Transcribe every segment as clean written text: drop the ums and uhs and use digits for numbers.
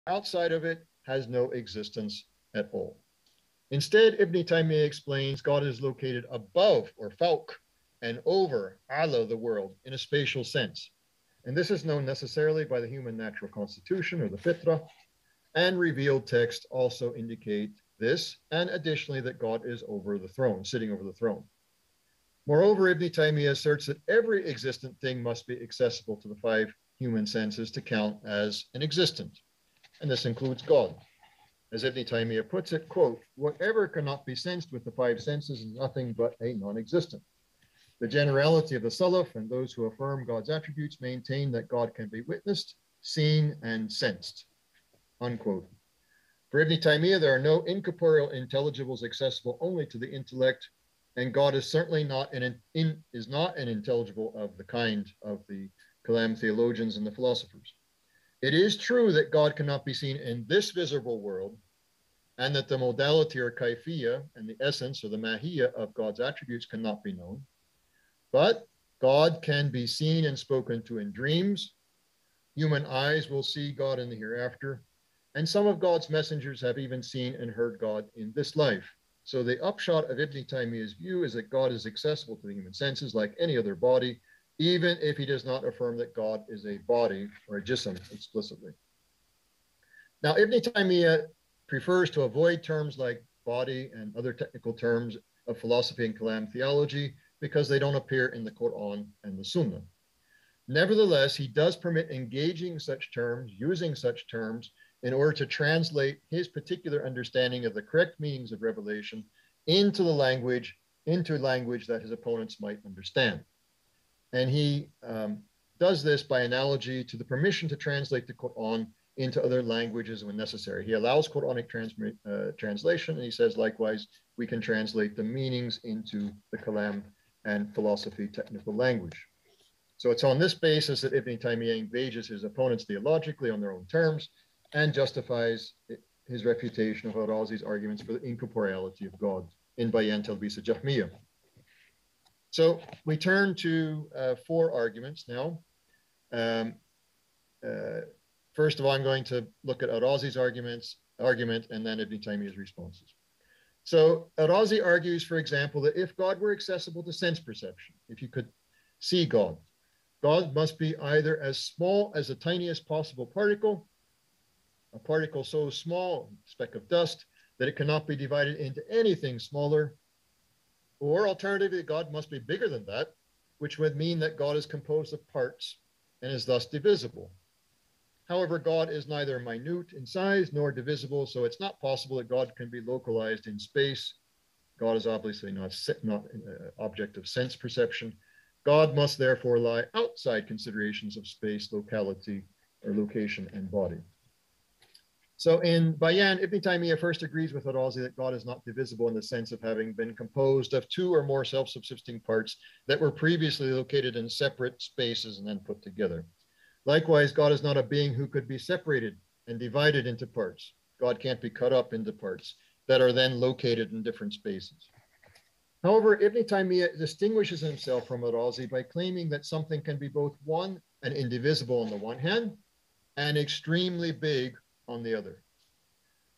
outside of it has no existence at all. Instead, Ibn Taymiyyah explains God is located above or fawq and over ala, the world, in a spatial sense. And this is known necessarily by the human natural constitution or the fitrah, and revealed texts also indicate this, and additionally that God is over the throne, sitting over the throne. Moreover, Ibn Taymiyyah asserts that every existent thing must be accessible to the five human senses to count as an existent, and this includes God. As Ibn Taymiyyah puts it, quote, whatever cannot be sensed with the five senses is nothing but a non-existent. The generality of the Salaf and those who affirm God's attributes maintain that God can be witnessed, seen, and sensed, unquote. For Ibn Taymiyyah, there are no incorporeal intelligibles accessible only to the intellect, and God is certainly not an intelligible of the kind of the Kalam theologians and the philosophers. It is true that God cannot be seen in this visible world, and that the modality or kaifiyya and the essence or the mahiyya of God's attributes cannot be known. But God can be seen and spoken to in dreams. Human eyes will see God in the hereafter, and some of God's messengers have even seen and heard God in this life. So the upshot of Ibn Taymiyyah's view is that God is accessible to the human senses like any other body, even if he does not affirm that God is a body or a jism explicitly. Now, Ibn Taymiyyah prefers to avoid terms like body and other technical terms of philosophy and Kalam theology because they don't appear in the Quran and the Sunnah. Nevertheless, he does permit engaging such terms, using such terms, in order to translate his particular understanding of the correct meanings of revelation into language that his opponents might understand. And he does this by analogy to the permission to translate the Quran into other languages when necessary. He allows Quranic translation, and he says, likewise, we can translate the meanings into the Kalam and philosophy technical language. So it's on this basis that Ibn Taymiyyah engages his opponents theologically on their own terms and justifies his refutation of Al-Razi's arguments for the incorporeality of God in Bayan Talbis al-Jahmiyyah. So we turn to four arguments now. First of all, I'm going to look at Al-Razi's argument and then Ibn Taymiyyah's responses. So Al-Razi argues, for example, that if God were accessible to sense perception, if you could see God, God must be either as small as the tiniest possible particle, a particle so small, a speck of dust, that it cannot be divided into anything smaller, or alternatively, God must be bigger than that, which would mean that God is composed of parts and is thus divisible. However, God is neither minute in size nor divisible, so it's not possible that God can be localized in space. God is obviously not an object of sense perception. God must therefore lie outside considerations of space, locality, or location and body. So in Bayan, Ibn Taymiyyah first agrees with Al-Razi that God is not divisible in the sense of having been composed of two or more self-subsisting parts that were previously located in separate spaces and then put together. Likewise, God is not a being who could be separated and divided into parts. God can't be cut up into parts that are then located in different spaces. However, Ibn Taymiyyah distinguishes himself from Al-Razi by claiming that something can be both one and indivisible on the one hand and extremely big on the other.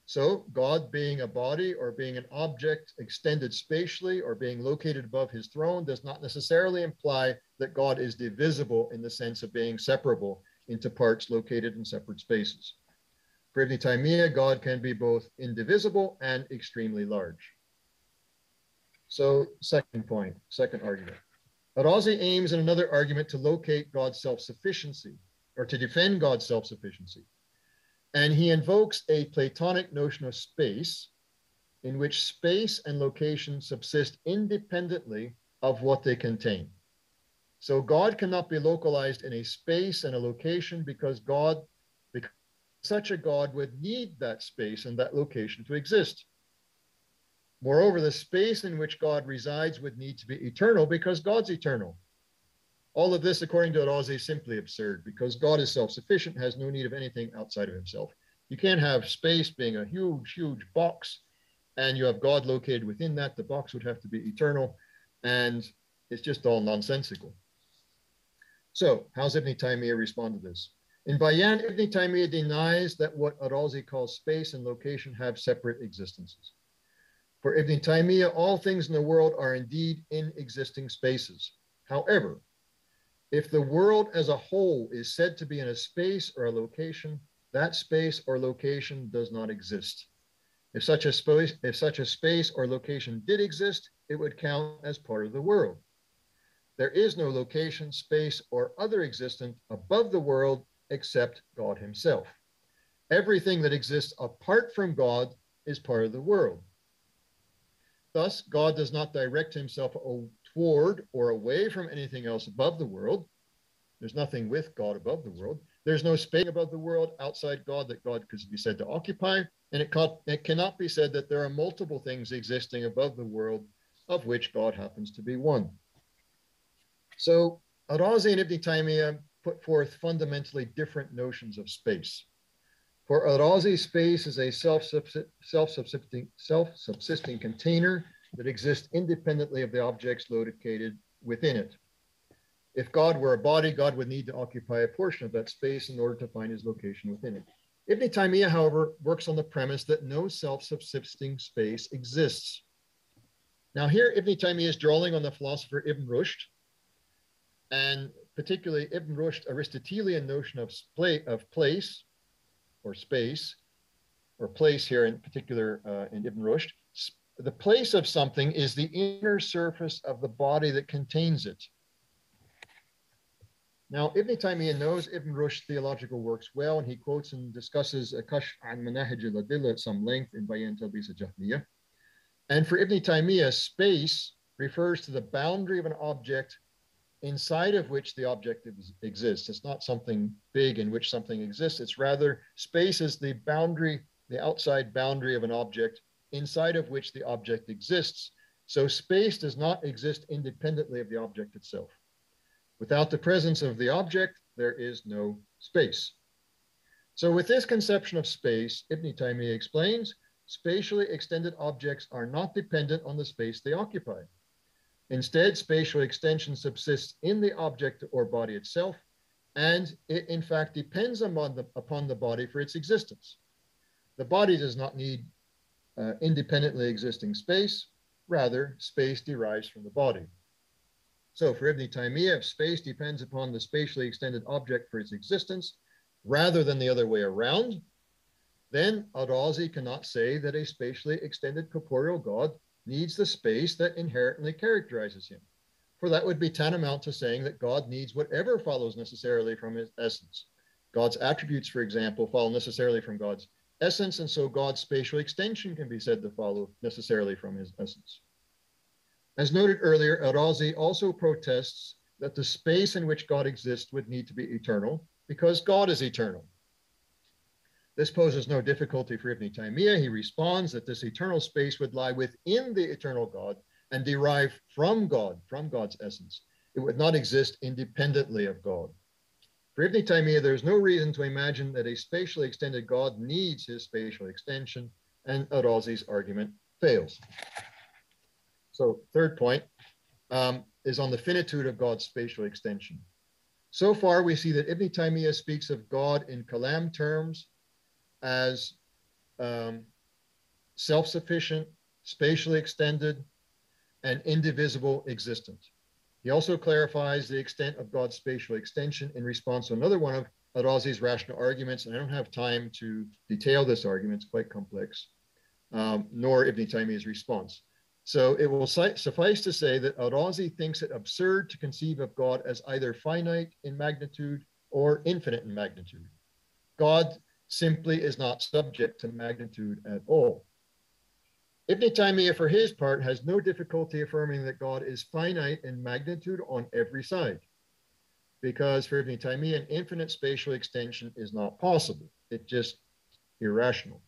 So God being a body or being an object extended spatially or being located above his throne does not necessarily imply that God is divisible in the sense of being separable into parts located in separate spaces. For Ibn Taymiyyah, God can be both indivisible and extremely large. So second point, second argument. Al-Razi aims in another argument to locate God's self-sufficiency or to defend God's self-sufficiency. And he invokes a Platonic notion of space in which space and location subsist independently of what they contain. So God cannot be localized in a space and a location because such a God would need that space and that location to exist. Moreover, the space in which God resides would need to be eternal because God's eternal. All of this, according to Al-Razi, is simply absurd because God is self-sufficient, has no need of anything outside of himself. You can't have space being a huge, huge box, and you have God located within that. The box would have to be eternal, and it's just all nonsensical. So how's Ibn Taymiyyah respond to this? In Bayan, Ibn Taymiyyah denies that what Ar-Razi calls space and location have separate existences. For Ibn Taymiyyah, all things in the world are indeed in existing spaces. However, if the world as a whole is said to be in a space or a location, that space or location does not exist. If such a space or location did exist, it would count as part of the world. There is no location, space, or other existence above the world except God himself. Everything that exists apart from God is part of the world. Thus, God does not direct himself toward or away from anything else above the world. There's nothing with God above the world. There's no space above the world outside God that God could be said to occupy. And it cannot be said that there are multiple things existing above the world of which God happens to be one. So Ar-Razi and Ibn Taymiyyah put forth fundamentally different notions of space. For Ar-Razi, space is a self-subsisting container that exists independently of the objects located within it. If God were a body, God would need to occupy a portion of that space in order to find his location within it. Ibn Taymiyyah, however, works on the premise that no self-subsisting space exists. Now here, Ibn Taymiyyah is drawing on the philosopher Ibn Rushd, and particularly Ibn Rushd's Aristotelian notion of place, or space, or place here in particular in Ibn Rushd. The place of something is the inner surface of the body that contains it. Now, Ibn Taymiyyah knows Ibn Rushd's theological works well, and he quotes and discusses Kashf an Manahij al-Adilla at some length in Bayan Talbis al-Jahmiyah. And for Ibn Taymiyyah, space refers to the boundary of an object inside of which the object exists. It's not something big in which something exists. It's rather space is the boundary, the outside boundary of an object inside of which the object exists. So space does not exist independently of the object itself. Without the presence of the object, there is no space. So with this conception of space, Ibn Taymiyyah explains, spatially extended objects are not dependent on the space they occupy. Instead, spatial extension subsists in the object or body itself, and it in fact depends upon the body for its existence. The body does not need independently existing space, rather space derives from the body. So for Ibn Taymiyyah, if space depends upon the spatially extended object for its existence, rather than the other way around, then Ar-Razi cannot say that a spatially extended corporeal God needs the space that inherently characterizes him. For that would be tantamount to saying that God needs whatever follows necessarily from his essence. God's attributes, for example, follow necessarily from God's essence, and so God's spatial extension can be said to follow necessarily from his essence. As noted earlier, Ar-Razi also protests that the space in which God exists would need to be eternal because God is eternal. This poses no difficulty for Ibn Taymiyyah. He responds that this eternal space would lie within the eternal God and derive from God, from God's essence. It would not exist independently of God. For Ibn Taymiyyah, there is no reason to imagine that a spatially extended God needs his spatial extension, and Ar-Razi's argument fails. So third point is on the finitude of God's spatial extension. So far, we see that Ibn Taymiyyah speaks of God in kalam terms as self-sufficient, spatially extended, and indivisible existent. He also clarifies the extent of God's spatial extension in response to another one of Ar-Razi's rational arguments, and I don't have time to detail this argument, it's quite complex, nor Ibn Taymiyyah's response. So it will suffice to say that Ar-Razi thinks it absurd to conceive of God as either finite in magnitude or infinite in magnitude. God simply is not subject to magnitude at all. Ibn Taymiyyah, for his part, has no difficulty affirming that God is finite in magnitude on every side, because for Ibn Taymiyyah, an infinite spatial extension is not possible. It's just irrational.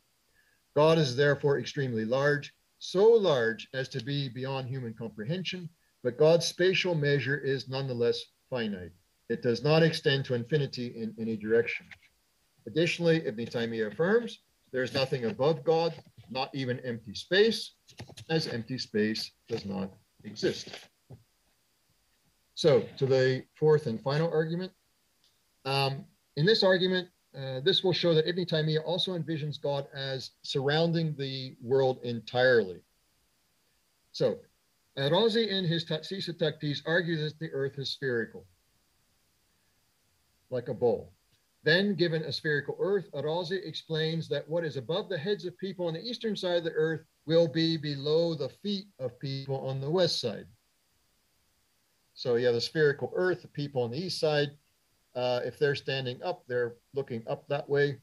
God is therefore extremely large, so large as to be beyond human comprehension, but God's spatial measure is nonetheless finite. It does not extend to infinity in any direction. Additionally, Ibn Taymiyyah affirms there is nothing above God, not even empty space, as empty space does not exist. So to the fourth and final argument, In this argument, this will show that Ibn Taymiyyah also envisions God as surrounding the world entirely. So, Razi in his Tatsisa Taktis argues that the earth is spherical, like a bowl. Then, given a spherical earth, Razi explains that what is above the heads of people on the eastern side of the earth will be below the feet of people on the west side. So you have the spherical earth, the people on the east side, if they're standing up, they're looking up that way.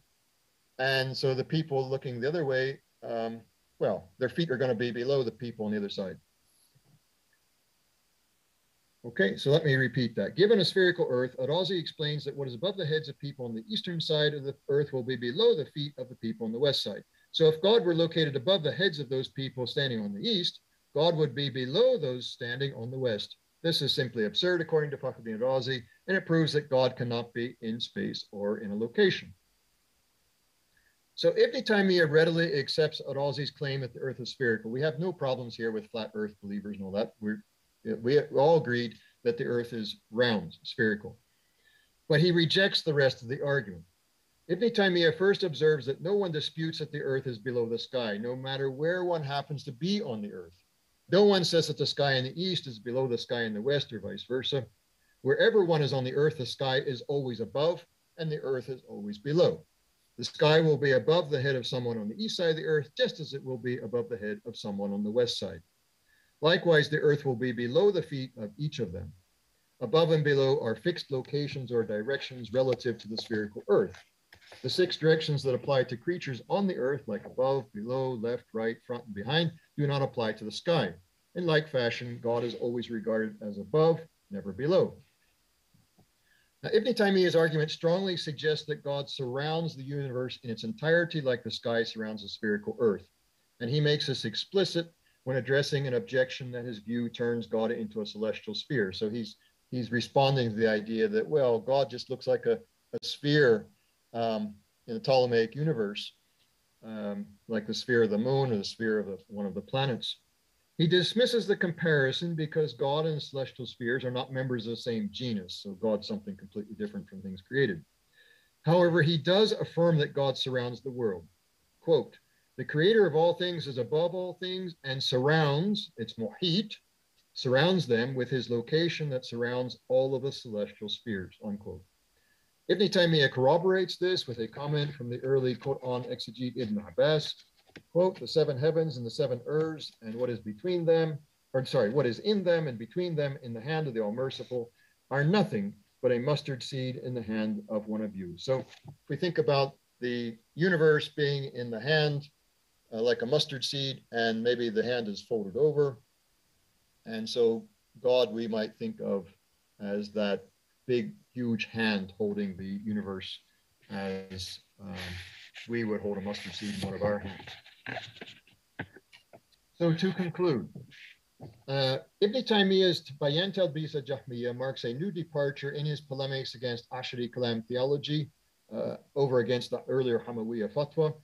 And so the people looking the other way, well, their feet are going to be below the people on the other side. Okay, so let me repeat that. Given a spherical earth, Razi explains that what is above the heads of people on the eastern side of the earth will be below the feet of the people on the west side. So if God were located above the heads of those people standing on the east, God would be below those standing on the west. This is simply absurd according to Fakhruddin Razi, and it proves that God cannot be in space or in a location. So Ibn Taymiyyah readily accepts Razi's claim that the earth is spherical. We have no problems here with flat earth believers and all that. We all agreed that the earth is round, spherical. But he rejects the rest of the argument. Ibn Taymiyyah first observes that no one disputes that the earth is below the sky, no matter where one happens to be on the earth. No one says that the sky in the east is below the sky in the west or vice versa. Wherever one is on the earth, the sky is always above and the earth is always below. The sky will be above the head of someone on the east side of the earth, just as it will be above the head of someone on the west side. Likewise, the earth will be below the feet of each of them. Above and below are fixed locations or directions relative to the spherical earth. The 6 directions that apply to creatures on the earth, like above, below, left, right, front, and behind, do not apply to the sky. In like fashion, God is always regarded as above, never below. Now, Ibn Taymiyyah's argument strongly suggests that God surrounds the universe in its entirety like the sky surrounds the spherical earth. And he makes this explicit when addressing an objection that his view turns God into a celestial sphere. So he's responding to the idea that, well, God just looks like a sphere in the Ptolemaic universe, like the sphere of the moon or the sphere of one of the planets. He dismisses the comparison because God and celestial spheres are not members of the same genus, so God's something completely different from things created. However, he does affirm that God surrounds the world. Quote, "The creator of all things is above all things and surrounds," it's muhit, surrounds them with his location that surrounds all of the celestial spheres, unquote. Ibn Taymiyyah corroborates this with a comment from the early Quran exegete Ibn Abbas, quote, "The 7 heavens and the 7 earths and what is between them, what is in them and between them in the hand of the All-Merciful are nothing but a mustard seed in the hand of one of you." So if we think about the universe being in the hand, like a mustard seed, and maybe the hand is folded over. And so God we might think of as that big, huge hand holding the universe as we would hold a mustard seed in one of our hands. So to conclude, Ibn Taymiyyah's Bayan Talbis al-Jahmiyyah marks a new departure in his polemics against Ash'ari Kalam theology over against the earlier Hamawiyya fatwa.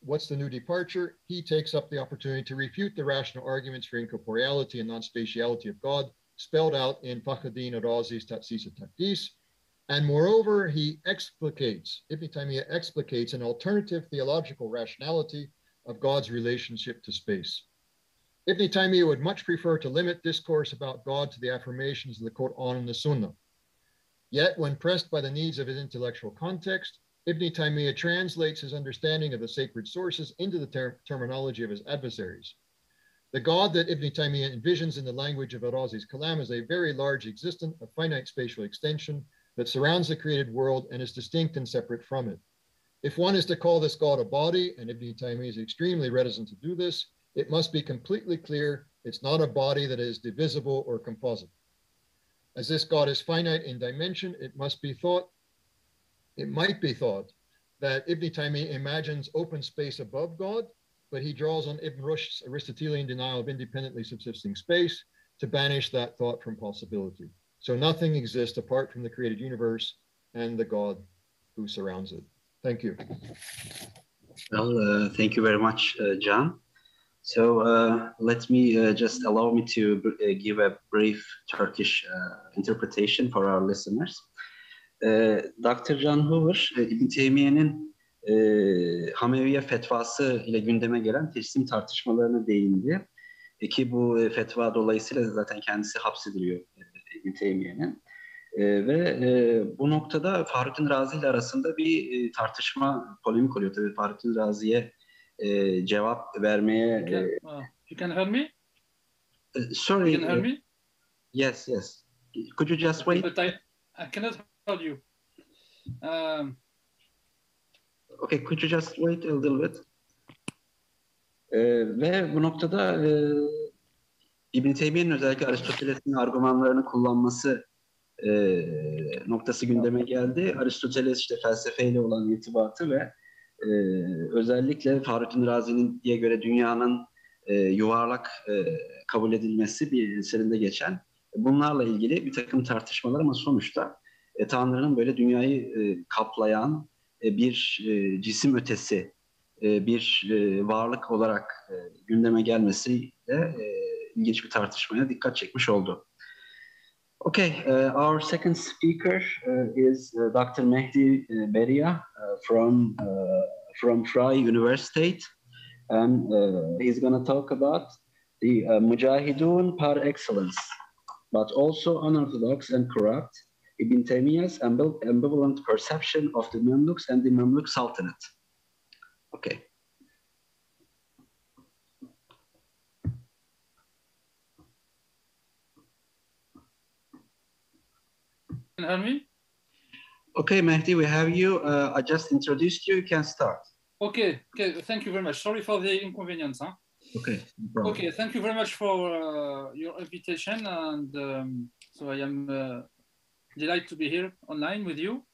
What's the new departure? He takes up the opportunity to refute the rational arguments for incorporeality and non-spatiality of God, spelled out in Fakhruddin Razi's Tatsisa Taktis. And moreover, Ibn Taymiyyah explicates an alternative theological rationality of God's relationship to space. Ibn Taymiyyah would much prefer to limit discourse about God to the affirmations of the Quran and the Sunnah. Yet, when pressed by the needs of his intellectual context, Ibn Taymiyyah translates his understanding of the sacred sources into the terminology of his adversaries. The God that Ibn Taymiyyah envisions in the language of Razi's Kalam is a very large existent, of finite spatial extension that surrounds the created world and is distinct and separate from it. If one is to call this God a body, and Ibn Taymiyyah is extremely reticent to do this, it must be completely clear it's not a body that is divisible or composite. As this God is finite in dimension, it might be thought that Ibn Taymiyyah imagines open space above God, but he draws on Ibn Rushd's Aristotelian denial of independently subsisting space to banish that thought from possibility. So nothing exists apart from the created universe and the God who surrounds it. Thank you. Well, thank you very much, John. So let me just allow me to give a brief Turkish interpretation for our listeners. Dr. John Hoover, İbn Teymiye'nin Hameviye fetvası ile gündeme gelen teslim tartışmalarına değindi. Ki bu fetva dolayısıyla zaten kendisi hapsediliyor İbn Teymiye'nin. Ve bu noktada Fahrettin Razi ile arasında bir tartışma, polemik oluyor. Tabii Fahrettin Razi'ye cevap vermeye... You can hear me? Sorry. You can hear me? Yes, yes. Could you just wait? But I cannot hear you. Okay, could you just wait a little bit? Ve bu noktada İbn Teymiye'nin özellikle Aristoteles'in argümanlarını kullanması noktası gündeme geldi. Aristoteles işte felsefeyle olan irtibatı ve özellikle Fahrettin Razi'nin diye göre dünyanın yuvarlak kabul edilmesi bir eserinde geçen bunlarla ilgili bir takım tartışmalar ama sonuçta Tanrı'nın böyle dünyayı kaplayan bir cisim ötesi bir varlık olarak gündeme gelmesiyle ilginç bir tartışmaya dikkat çekmiş oldu. Okay, our second speaker is Dr. Mehdi Beria from Fry University, and he's going to talk about the Mujahidun par excellence, but also unorthodox and corrupt Ibn Taymiyyah's ambivalent perception of the Mamluks and the Mamluk Sultanate. Okay. Can you hear me? Okay, Mehdi, we have you. I just introduced you. You can start. Okay. Thank you very much. Sorry for the inconvenience. Huh? Okay, no problem. Okay, thank you very much for your invitation, and so I am delighted to be here online with you.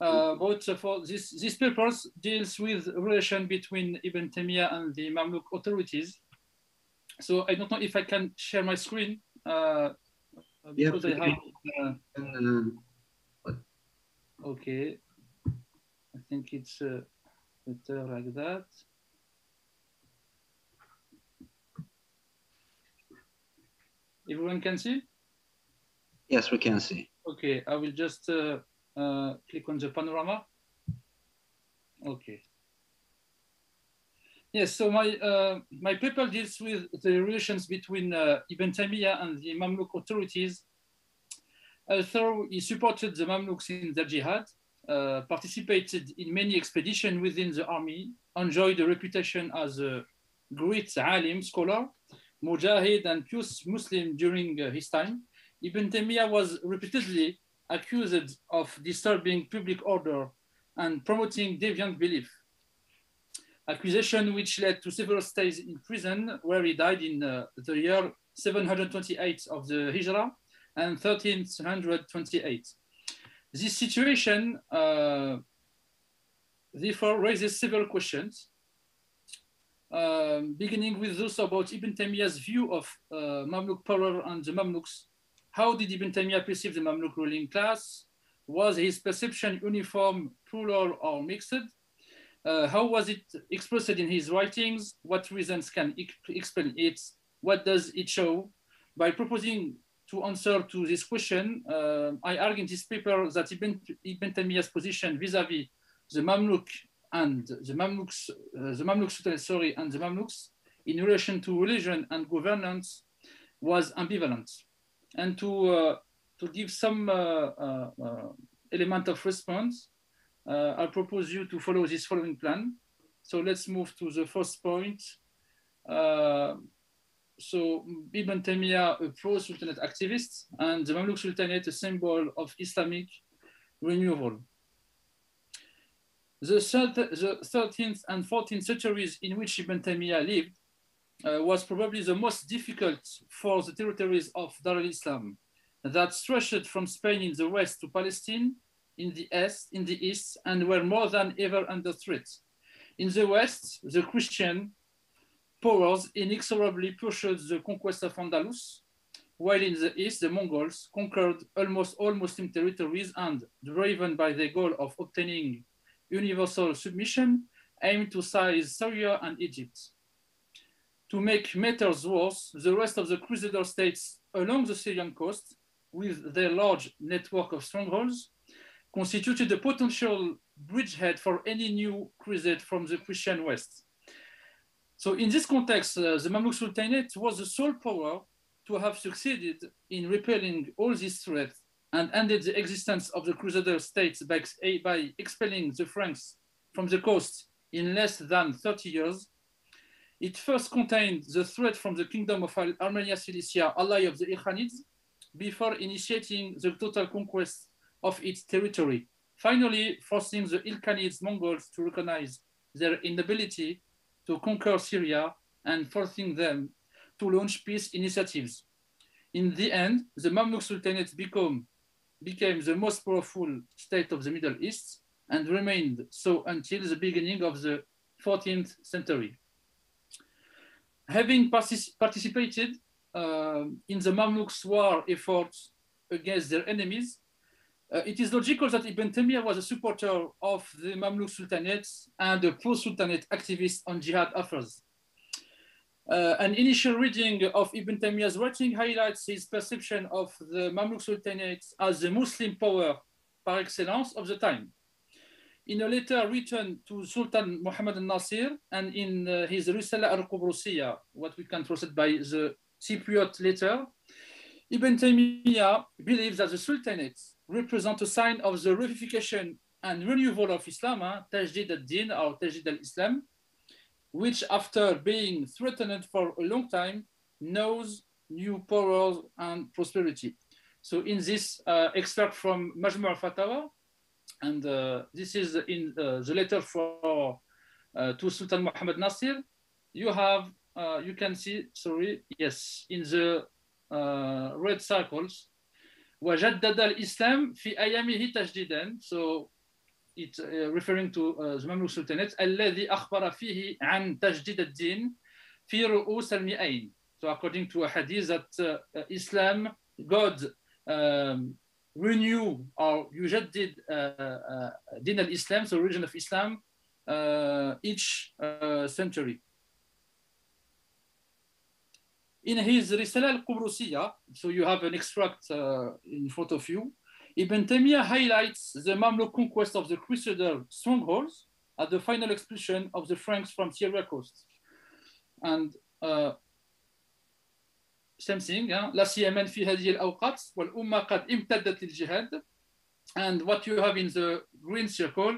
But for this paper deals with relation between Ibn Taymiyyah and the Mamluk authorities. So I don't know if I can share my screen because I have. Okay, I think it's better like that. Everyone can see? Yes, we can see. Okay, I will just click on the panorama. Okay. Yes, so my paper deals with the relations between Ibn Taymiyyah and the Mamluk authorities. Although he supported the Mamluks in their jihad, participated in many expeditions within the army, enjoyed a reputation as a great alim scholar, mujahid and pious Muslim during his time, Ibn Taymiyyah was repeatedly accused of disturbing public order and promoting deviant belief. Accusation which led to several stays in prison, where he died in the year 728 of the Hijrah and 1328. This situation therefore raises several questions, beginning with those about Ibn Taymiyyah's view of Mamluk power and the Mamluks. How did Ibn Taymiyyah perceive the Mamluk ruling class? Was his perception uniform, plural, or mixed? How was it expressed in his writings? What reasons can explain it? What does it show? By proposing to answer to this question, I argue in this paper that Ibn Taymiyyah's position vis-a-vis the Mamluk and the Mamluks, and the Mamluks in relation to religion and governance was ambivalent. And to give some element of response, I propose you to follow this following plan. So let's move to the first point. So Ibn Taymiyyah, a pro-Sultanate activist, and the Mamluk Sultanate, a symbol of Islamic renewal. The 13th and 14th centuries in which Ibn Taymiyyah lived was probably the most difficult for the territories of Dar al-Islam that stretched from Spain in the west to Palestine in the east, and were more than ever under threat. In the west, the Christian powers inexorably pursued the conquest of Andalus, while in the east, the Mongols conquered almost all Muslim territories and, driven by the goal of obtaining universal submission, aimed to seize Syria and Egypt. To make matters worse, the rest of the Crusader states along the Syrian coast, with their large network of strongholds, constituted a potential bridgehead for any new crusade from the Christian West. So in this context, the Mamluk Sultanate was the sole power to have succeeded in repelling all these threats and ended the existence of the Crusader states by expelling the Franks from the coast in less than 30 years. It first contained the threat from the Kingdom of Armenia Cilicia, ally of the Ikhanids, before initiating the total conquest of its territory, finally forcing the Ilkhanids Mongols to recognize their inability to conquer Syria and forcing them to launch peace initiatives. In the end, the Mamluk Sultanate became the most powerful state of the Middle East and remained so until the beginning of the 14th century. Having participated in the Mamluks' war efforts against their enemies, it is logical that Ibn Taymiyyah was a supporter of the Mamluk Sultanate and a pro-Sultanate activist on jihad affairs. An initial reading of Ibn Taymiyyah's writing highlights his perception of the Mamluk Sultanate as the Muslim power par excellence of the time. In a letter written to Sultan Muhammad al-Nasir and in his Risala al-Qubrusiyya, what we can translate by the Cypriot letter, Ibn Taymiyyah believes that the Sultanate represent a sign of the revivification and renewal of Islam, Tajdid al-Din or Tajdid al-Islam, which after being threatened for a long time, knows new powers and prosperity. So in this extract from Majmu' al-Fatawa, and this is in the letter to Sultan Muhammad Nasir, you have, you can see, sorry, yes, in the red circles, وجدد الإسلام في أيامه تجديدا. So it's referring to the Mamluk Sultanate الذي أخبر فيه عن تجديد الدين في رؤوس المئين. So according to a hadith that Islam, God renew or يجدد دين الإسلام, so religion of Islam, each century. In his Risala al-Qubrusiyya, so you have an extract in front of you, Ibn Taymiyyah highlights the Mamluk conquest of the Crusader strongholds at the final expulsion of the Franks from Syria coast. And same thing, لا سيما في هذه الأوقات والأمة قد امتدت للجهاد. And what you have in the green circle,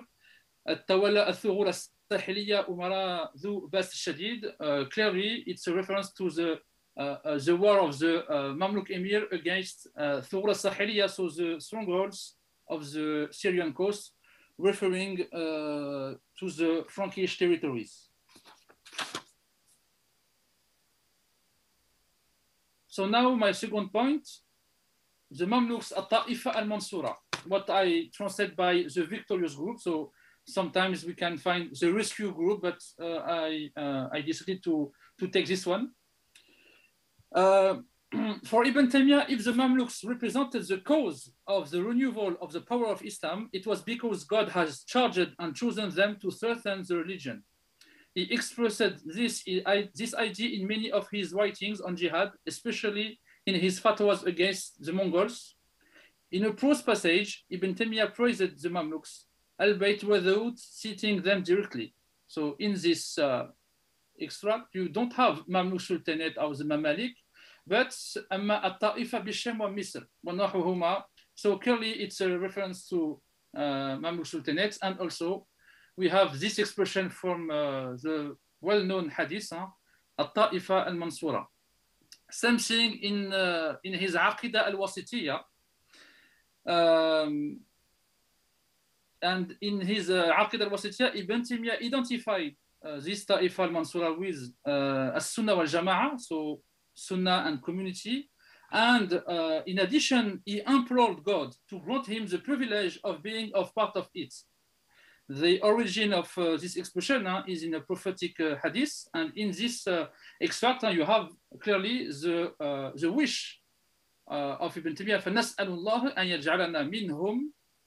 تولى الثغور الساحلية أمراء ذو بأس شديد. Clearly, it's a reference to the war of the Mamluk Emir against Thughr al-Sahiliya, so the strongholds of the Syrian coast, referring to the Frankish territories. So now my second point, the Mamluks at-Ta'ifa al-Mansura, what I translate by the victorious group. So sometimes we can find the rescue group, but I decided to take this one. For Ibn Taymiyyah, if the Mamluks represented the cause of the renewal of the power of Islam, it was because God has charged and chosen them to strengthen the religion. He expressed this idea in many of his writings on jihad, especially in his fatwas against the Mongols. In a prose passage, Ibn Taymiyyah praised the Mamluks, albeit without citing them directly. So in this extract, you don't have Mamluk Sultanate or the Mamalik, but أما الطائفة بالشام ومصر ونحوهما. So clearly it's a reference to Mamluk Sultanate, and also we have this expression from the well-known hadith, الطائفة المنصورة. Same thing in his Aqidah al-Wasitiyya, and in his Aqidah al-Wasitiyya, Ibn Taymiyyah identified this Ta'ifa al-Mansura with as-Sunnah wal-Jama'a, so Sunnah and community. And in addition, he implored God to grant him the privilege of being of part of it. The origin of this expression is in a prophetic hadith. And in this extract, you have clearly the wish of Ibn Taymiyyah, فَنَسْأَلُ اللَّهَ أَنْ يَجْعَلَنَا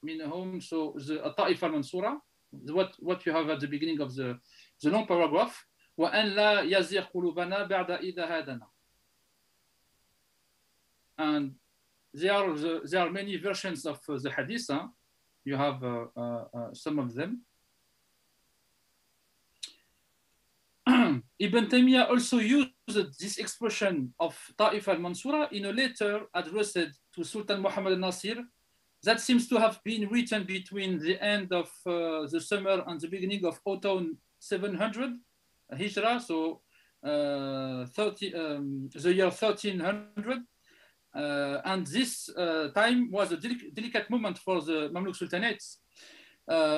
مِنْهُمْ, so the Ta'ifa al-Mansura, what you have at the beginning of the long paragraph, وَأَنْ لَا يَزِيغْ قُلُوبَنَا بَعْدَ إِذَا هَدَنَا. And there are many versions of the hadith. You have some of them. Ibn Taymiyyah also used this expression of Ta'if al-Mansura in a letter addressed to Sultan Muhammad al-Nasir that seems to have been written between the end of the summer and the beginning of autumn 700 Hijrah, so the year 1300. And this time was a delicate moment for the Mamluk Sultanates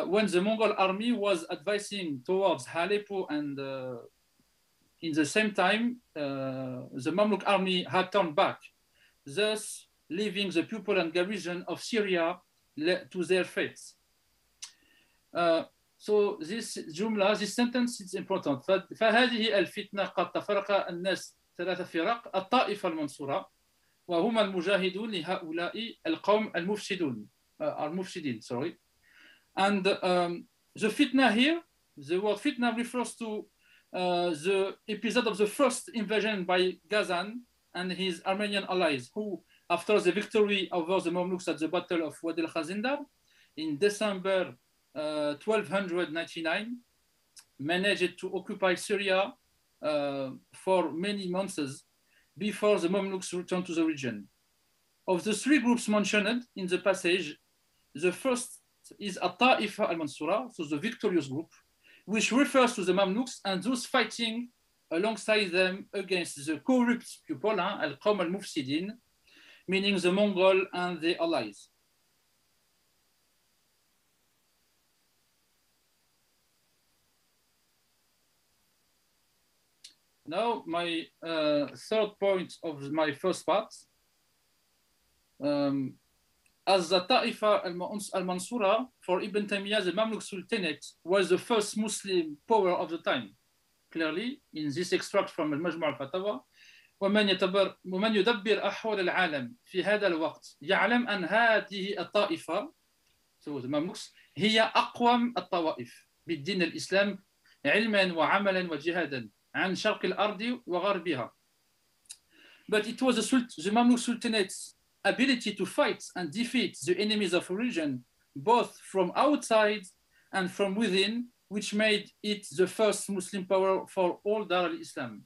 when the Mongol army was advancing towards Aleppo, and in the same time, the Mamluk army had turned back, thus leaving the people and garrison of Syria to their fates. So this جملة, this sentence is important. فهذه الفتنة قد تفرق الناس ثلاث فرق: الطائفة المنصورة وهم المجاهدون لهؤلاء القوم المفسدين. Sorry. And the fitna here, the word fitna refers to the episode of the first invasion by Ghazan and his Armenian allies, who, after the victory over the Mamluks at the Battle of Wadi al-Khazindar in December 1299, managed to occupy Syria for many months before the Mamluks returned to the region. Of the three groups mentioned in the passage, the first is At-Ta'ifa al-Mansura, so the victorious group, which refers to the Mamluks and those fighting alongside them against the corrupt people, al-Qawm al-Mufsidin, meaning the Mongol and the allies. Now, my third point of my first part. As the Ta'ifa al-Mansura, for Ibn Taymiyyah, the Mamluk Sultanate was the first Muslim power of the time. Clearly, in this extract from المجموع الفتاوى: ومن يدبر أحوال العالم في هذا الوقت يعلم أن هذه الطائفة, so the Mamluks, هي أقوم الطوائف بالدين الإسلام علما وعملا وجهادا عن شرق الأرض وغربها. But it was the Mamluk Sultanate's ability to fight and defeat the enemies of a region, both from outside and from within, which made it the first Muslim power for all Dar al-Islam.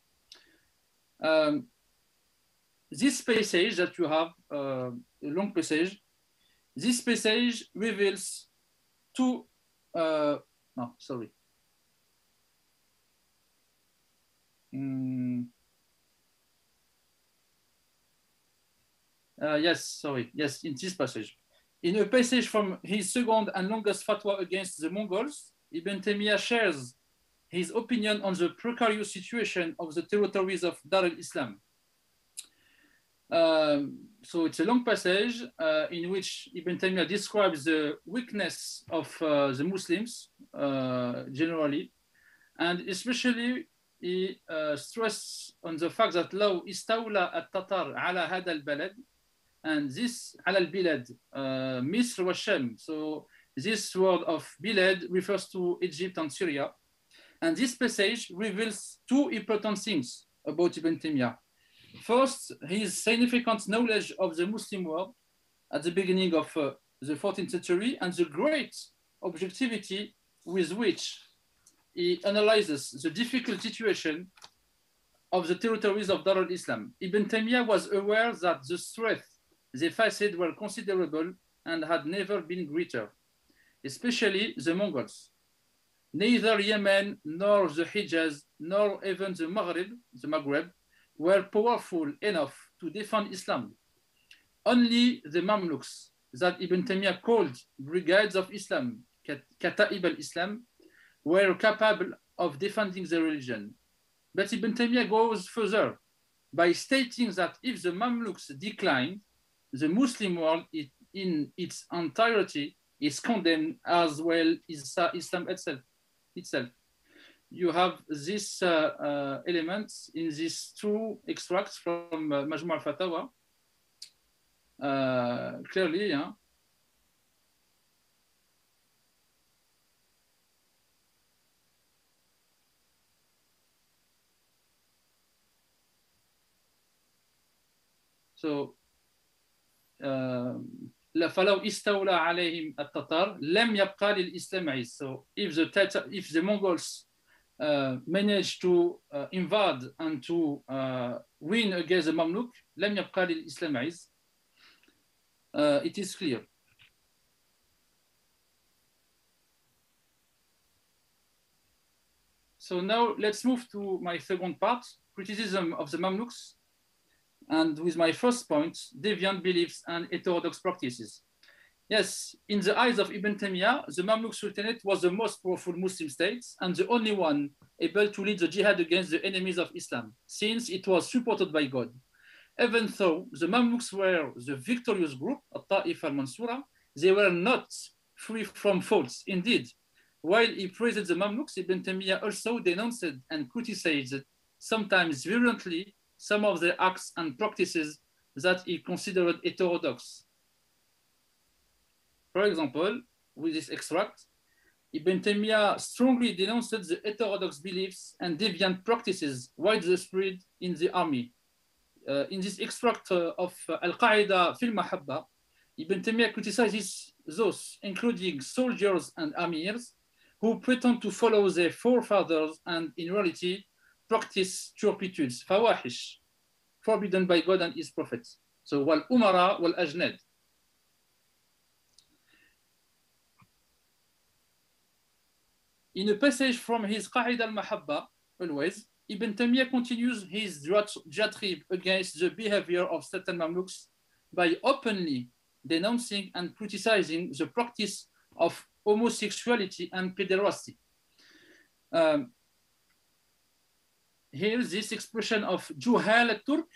This passage that you have, a long passage, this passage reveals two, in this passage. In a passage from his second and longest fatwa against the Mongols, Ibn Taymiyyah shares his opinion on the precarious situation of the territories of Dar al-Islam. So it's a long passage in which Ibn Taymiyyah describes the weakness of the Muslims generally, and especially he stresses on the fact that لو استولى التتار على هذا البلد, and this على البلاد مصر والشام. So this word of bilad refers to Egypt and Syria. And this passage reveals two important things about Ibn Taymiyyah. First, his significant knowledge of the Muslim world at the beginning of the 14th century, and the great objectivity with which he analyzes the difficult situation of the territories of Dar al-Islam. Ibn Taymiyyah was aware that the threats they faced were considerable and had never been greater, especially the Mongols. Neither Yemen, nor the Hijaz, nor even the Maghreb, were powerful enough to defend Islam. Only the Mamluks, that Ibn Taymiyyah called brigades of Islam, Kata'ib al-Islam, were capable of defending the religion. But Ibn Taymiyyah goes further by stating that if the Mamluks decline, the Muslim world in its entirety is condemned, as well as Islam itself. You have this element in these two extracts from Majmu' al-Fatawa. Clearly, yeah. So فلو استولى عليهم التتار لم يبقى للإسلام عز. So if the Mongols managed to invade and to win against the Mamluk, لم يبقى للإسلام عز. It is clear. So now let's move to my second part, criticism of the Mamluks, and with my first point, deviant beliefs and heterodox practices. Yes, in the eyes of Ibn Taymiyyah, the Mamluk Sultanate was the most powerful Muslim state and the only one able to lead the jihad against the enemies of Islam, since it was supported by God. Even though the Mamluks were the victorious group, At-Ta'if al-Mansura, they were not free from faults. Indeed, while he praised the Mamluks, Ibn Taymiyyah also denounced and criticized, sometimes virulently, some of their acts and practices that he considered heterodox. For example, with this extract, Ibn Taymiyyah strongly denounced the heterodox beliefs and deviant practices widespread in the army. In this extract of Al-Qaeda fil Mahabba, Ibn Taymiyyah criticizes those, including soldiers and amirs, who pretend to follow their forefathers and in reality practice turpitudes, fawahish, forbidden by God and his prophets. So, wal umara wal ajnad. In a passage from his Qa'id al-Mahabba, always, Ibn Taymiyyah continues his diatribe against the behavior of certain Mamluks by openly denouncing and criticizing the practice of homosexuality and pederasty. Here, this expression of Juhal al-Turk,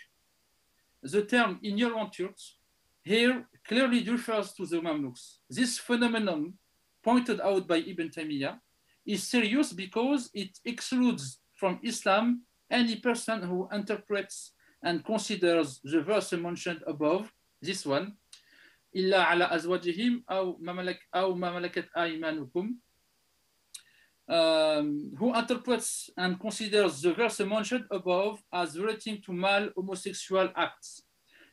the term ignorant Turks, here clearly refers to the Mamluks. This phenomenon, pointed out by Ibn Taymiyyah, is serious because it excludes from Islam any person who interprets and considers the verse mentioned above, this one, إلا على أزواجهم أو ما ملكت أيمانكم, who interprets and considers the verse mentioned above as relating to male homosexual acts.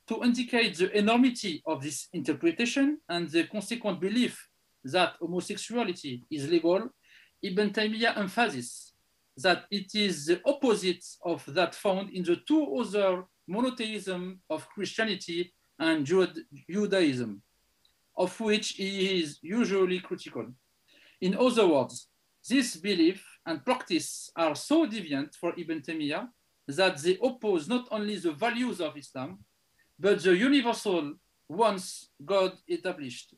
To indicate the enormity of this interpretation and the consequent belief that homosexuality is legal, Ibn Taymiyyah emphasizes that it is the opposite of that found in the two other monotheism of Christianity and Judaism, of which he is usually critical. In other words, this belief and practice are so deviant for Ibn Taymiyyah that they oppose not only the values of Islam, but the universal ones God established.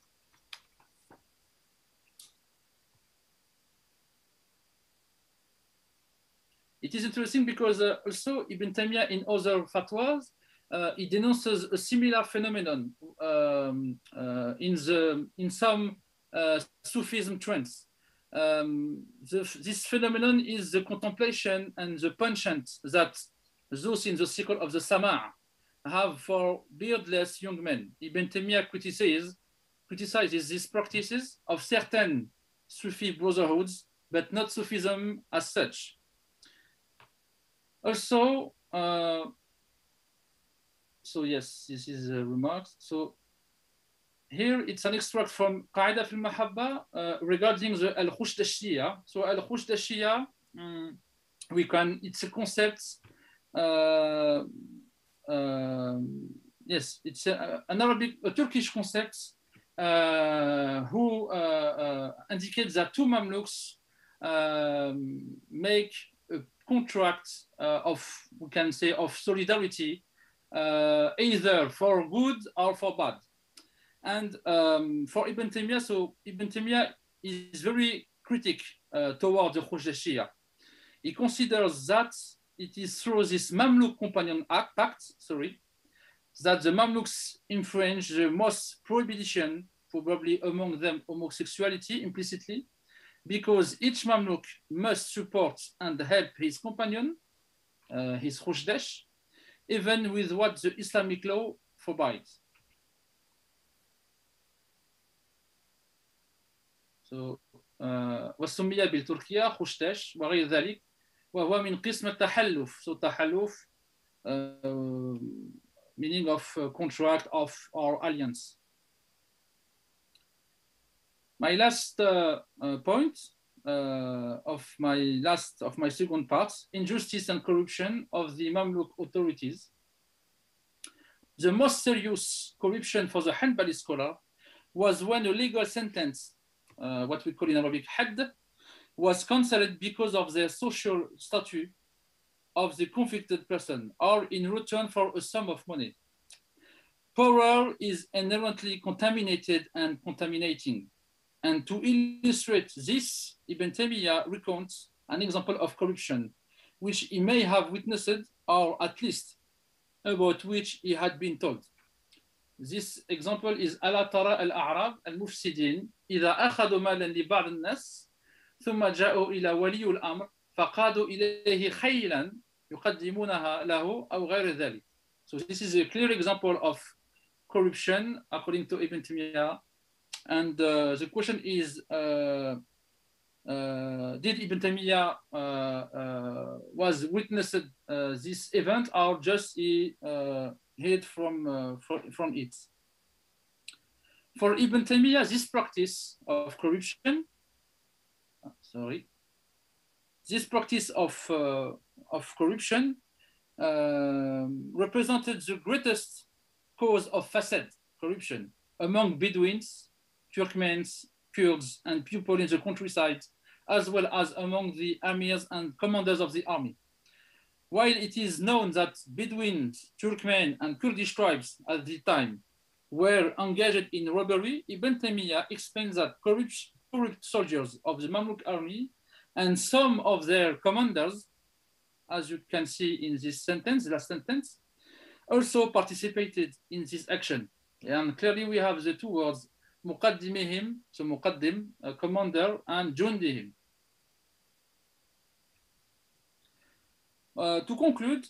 It is interesting because also Ibn Taymiyyah in other fatwas, he denounces a similar phenomenon in some Sufism trends. This phenomenon is the contemplation and the penchant that those in the circle of the Sama' have for beardless young men. Ibn Taymiyyah criticizes these practices of certain Sufi brotherhoods, but not Sufism as such. Also, so yes, this is a remark. So here it's an extract from Qaida fil Mahabba regarding the Al-Khushdashiyya. So Al-Khushdashiyya, it's a concept, yes, it's an Arabic, a Turkish concept who indicates that two Mamluks make a contract of, we can say, of solidarity, either for good or for bad. And for Ibn Taymiyyah, so Ibn Taymiyyah is very critic toward the Khushdashiyya. He considers that it is through this Mamluk companion pact, that the Mamluks infringe the most prohibition, probably among them homosexuality implicitly, because each Mamluk must support and help his companion, his Khusdash, even with what the Islamic law forbids. So, والسمية بالتركية خشتاش وغير ذلك وهو من قسم التحلف. So تحلف, meaning of contract of or alliance. My last point of my second part, injustice and corruption of the Mamluk authorities. The most serious corruption for the Hanbali scholar was when a legal sentence, what we call in Arabic hadd, was cancelled because of the social status of the convicted person or in return for a sum of money. Power is inherently contaminated and contaminating. And to illustrate this, Ibn Taymiyyah recounts an example of corruption, which he may have witnessed, or at least about which he had been told. This example is ألا ترى الأعراب المفسدين إذا أخذوا مالا لبعض الناس ثم جاءوا إلى ولي الأمر فقادوا إليه خيلا يقدمونها له أو غير ذلك. So this is a clear example of corruption according to Ibn Taymiyyah. And the question is, did Ibn Taymiyyah was witnessed this event, or just he heard from it? For Ibn Taymiyyah, this practice of corruption, this practice of corruption represented the greatest cause of facade corruption among Bedouins, Turkmens, Kurds, and people in the countryside, as well as among the amirs and commanders of the army. While it is known that Bedouins, Turkmen, and Kurdish tribes at the time were engaged in robbery, Ibn Taymiyyah explains that corrupt soldiers of the Mamluk army and some of their commanders, as you can see in this sentence, last sentence, also participated in this action. And clearly we have the two words, muqaddimihim, so muqaddim, commander, and jundihim. To conclude,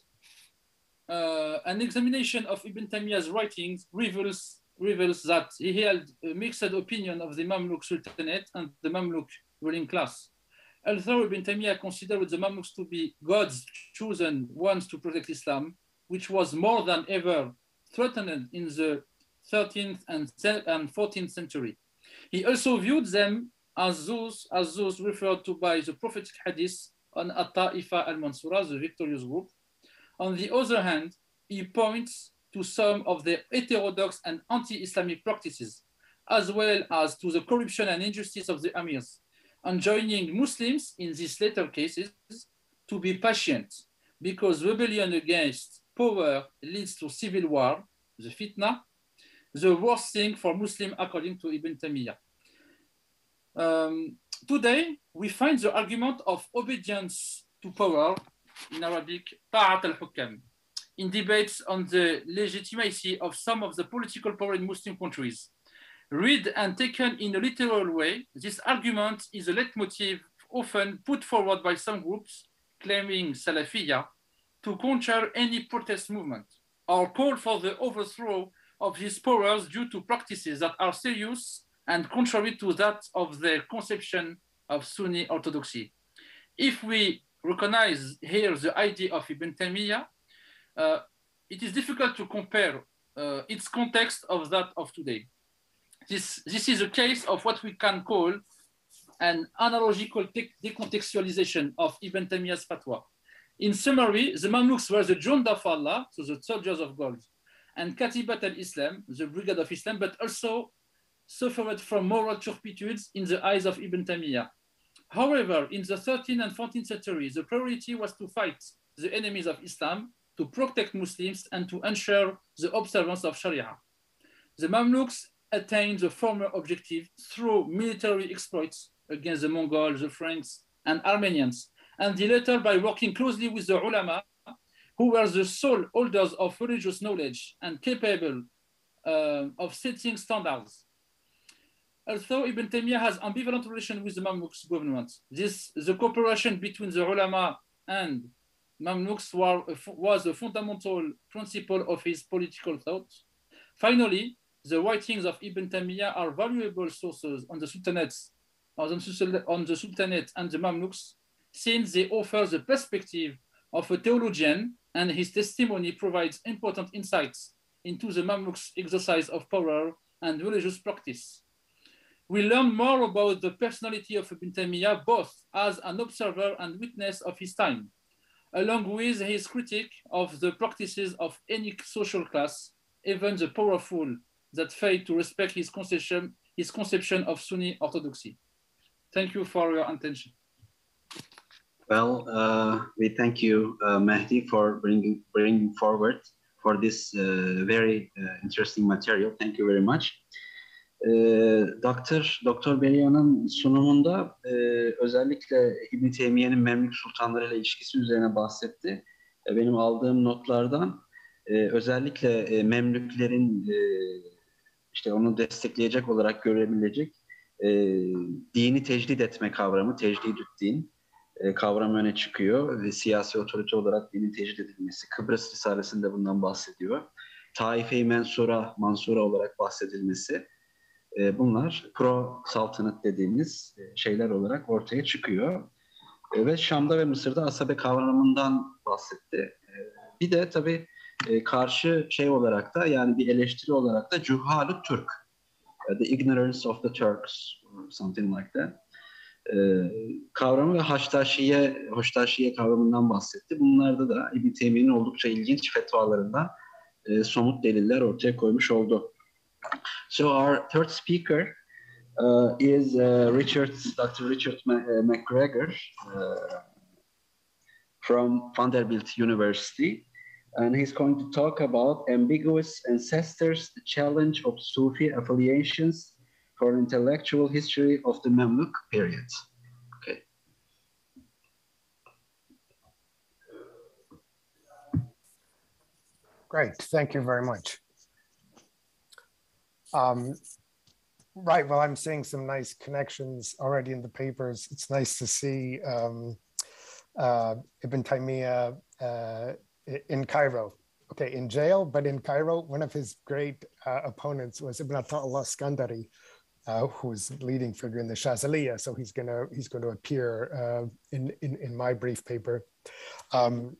an examination of Ibn Taymiyyah's writings reveals that he held a mixed opinion of the Mamluk Sultanate and the Mamluk ruling class. Although Ibn Taymiyyah considered the Mamluks to be God's chosen ones to protect Islam, which was more than ever threatened in the 13th and 14th century. He also viewed them as those referred to by the prophetic hadith on At-Ta'ifa al-Mansura, the victorious group. On the other hand, he points to some of the heterodox and anti-Islamic practices, as well as to the corruption and injustice of the amirs, enjoining Muslims in these later cases to be patient, because rebellion against power leads to civil war, the fitna, the worst thing for Muslims according to Ibn Taymiyyah. Today, we find the argument of obedience to power, in Arabic, ta'at al-hukam, in debates on the legitimacy of some of the political power in Muslim countries. Read and taken in a literal way, this argument is a leitmotif often put forward by some groups claiming Salafiyya to counter any protest movement or call for the overthrow of these powers due to practices that are serious and contrary to that of their conception of Sunni orthodoxy. If we recognize here the idea of Ibn Taymiyyah, it is difficult to compare its context of that of today. This is a case of what we can call an analogical decontextualization of Ibn Taymiyyah's fatwa. In summary, the Mamluks were the Jund of Allah, so the soldiers of God, and Katibat al-Islam, the brigade of Islam, but also suffered from moral turpitudes in the eyes of Ibn Taymiyyah. However, in the 13th and 14th century, the priority was to fight the enemies of Islam, to protect Muslims, and to ensure the observance of Sharia. The Mamluks attained the former objective through military exploits against the Mongols, the Franks, and Armenians, and the latter by working closely with the ulama, who were the sole holders of religious knowledge and capable of setting standards. Although Ibn Taymiyyah has ambivalent relation with the Mamluks government, the cooperation between the ulama and Mamluks was a fundamental principle of his political thought. Finally, the writings of Ibn Taymiyyah are valuable sources on the Sultanate and the Mamluks, since they offer the perspective of a theologian, and his testimony provides important insights into the Mamluks' exercise of power and religious practice. We learn more about the personality of Ibn Taymiyyah, both as an observer and witness of his time, along with his critique of the practices of any social class, even the powerful, that failed to respect his conception of Sunni orthodoxy. Thank you for your attention. Well, we thank you, Mehdi, for bringing forward for this very interesting material. Thank you very much. Doktor Beria'nın sunumunda özellikle İbn Teymiye'nin Memlük sultanları ile ilişkisi üzerine bahsetti. Benim aldığım notlardan özellikle Memlüklerin işte onu destekleyecek olarak görebilecek dini tecdid etme kavramı, tecdidüddin kavramı öne çıkıyor ve siyasi otorite olarak dinin tecdid edilmesi. Kıbrıs Risalesi'nde bundan bahsediyor. Taife-i Mansura olarak bahsedilmesi. Bunlar pro-saltanat dediğimiz şeyler olarak ortaya çıkıyor. Ve Şam'da ve Mısır'da asabe kavramından bahsetti. Bir de tabii karşı şey olarak da, yani bir eleştiri olarak da Cuhal-ı Türk, the ignorance of the Turks, or something like that kavramı ve hoştaşiye kavramından bahsetti. Bunlarda da İbn Teymiye'nin oldukça ilginç fetvalarından somut deliller ortaya koymuş oldu. So our third speaker is Dr. Richard McGregor from Vanderbilt University, and he's going to talk about ambiguous ancestors, the challenge of Sufi affiliations for intellectual history of the Mamluk period. Okay. Great, thank you very much. Right, well, I'm seeing some nice connections already in the papers. It's nice to see Ibn Taymiyyah in Cairo. Okay, in jail, but in Cairo, one of his great opponents was Ibn Ata'Allah Skandari, who's the leading figure in the Shazaliya. So he's going to appear in my brief paper, and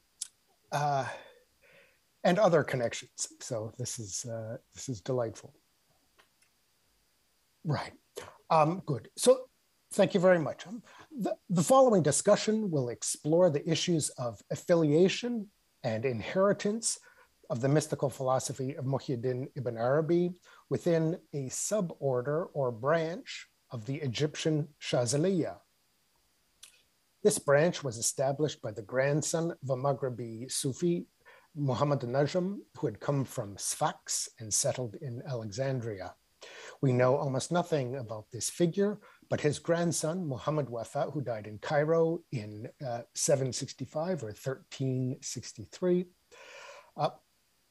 other connections. So this is delightful. Right. Good. So thank you very much. The following discussion will explore the issues of affiliation and inheritance of the mystical philosophy of Muhyiddin ibn Arabi within a suborder or branch of the Egyptian Shazaliya. This branch was established by the grandson of a Maghrebi Sufi, Muhammad Najm, who had come from Sfax and settled in Alexandria. We know almost nothing about this figure, but his grandson, Muhammad Wafa, who died in Cairo in 765 or 1363,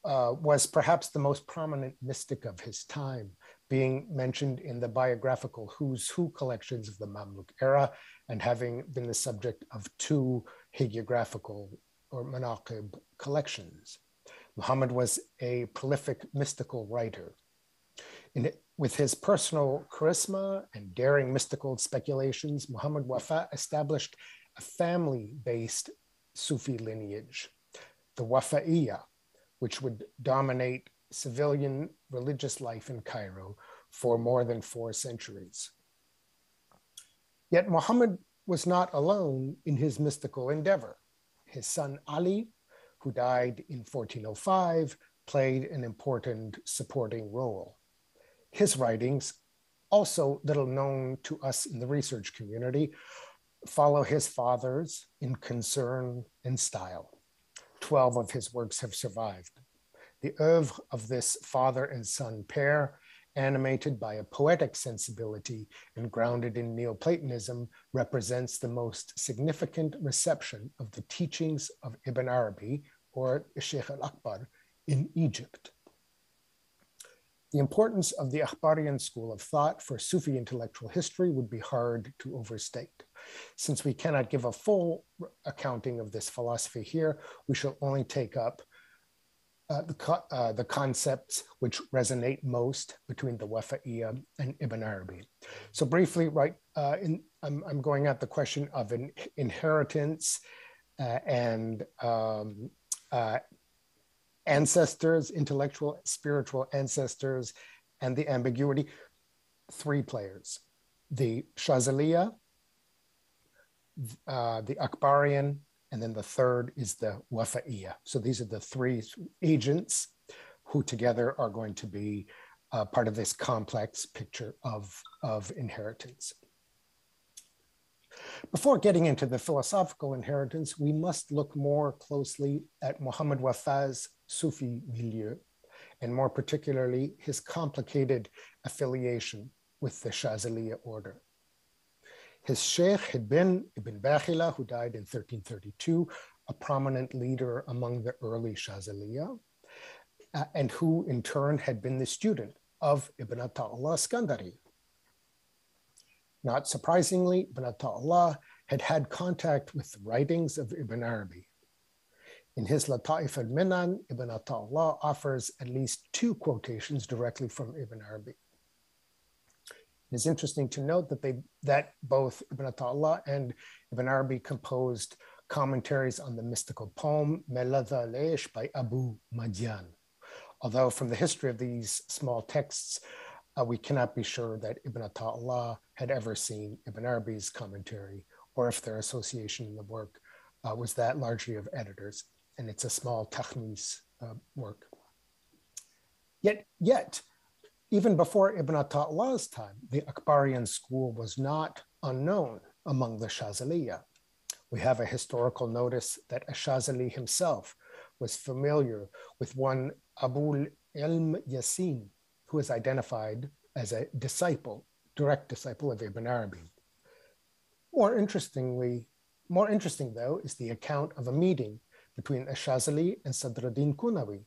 was perhaps the most prominent mystic of his time, being mentioned in the biographical Who's Who collections of the Mamluk era and having been the subject of 2 hagiographical or manaqib collections. Muhammad was a prolific mystical writer. With his personal charisma and daring mystical speculations, Muhammad Wafa established a family-based Sufi lineage, the Wafa'iyya, which would dominate civilian religious life in Cairo for more than 4 centuries. Yet Muhammad was not alone in his mystical endeavor. His son Ali, who died in 1405, played an important supporting role. His writings, also little known to us in the research community, follow his father's in concern and style. 12 of his works have survived. The oeuvre of this father and son pair, animated by a poetic sensibility and grounded in Neoplatonism, represents the most significant reception of the teachings of Ibn Arabi, or Sheikh al-Akbar, in Egypt. The importance of the Akhbarian school of thought for Sufi intellectual history would be hard to overstate. Since we cannot give a full accounting of this philosophy here, we shall only take up the concepts which resonate most between the Wafa'iyya and Ibn Arabi. So briefly, right, I'm going at the question of an inheritance and ancestors, intellectual, spiritual ancestors, and the ambiguity. 3 players. the Shazaliya, the Akbarian, and then the third is the Wafa'iyya. So these are the three agents who together are going to be part of this complex picture of inheritance. Before getting into the philosophical inheritance, we must look more closely at Muhammad Wafa's Sufi milieu, and more particularly his complicated affiliation with the Shazaliya order. His sheikh had been Ibn Bakhila, who died in 1332, a prominent leader among the early Shazaliya, and who in turn had been the student of Ibn Ata'Allah Skandari. Not surprisingly, Ibn Ata'Allah had had contact with the writings of Ibn Arabi. In his Lata'if al-Minan, Ibn Ata'Allah offers at least two quotations directly from Ibn Arabi. It is interesting to note that both Ibn Ata'Allah and Ibn Arabi composed commentaries on the mystical poem Meladha Leish by Abu Madyan. Although from the history of these small texts, we cannot be sure that Ibn Ata'Allah had ever seen Ibn Arabi's commentary, or if their association in the work was that largely of editors, and it's a small takhmis work. Yet, even before Ibn Ata'Allah's time, the Akbarian school was not unknown among the Shazaliya. We have a historical notice that Ash-Shazali himself was familiar with one Abul Ilm Yasin, who is identified as a disciple, direct disciple of Ibn Arabi. More interesting though is the account of a meeting between Ash-Shazali and Sadruddin Kunawi,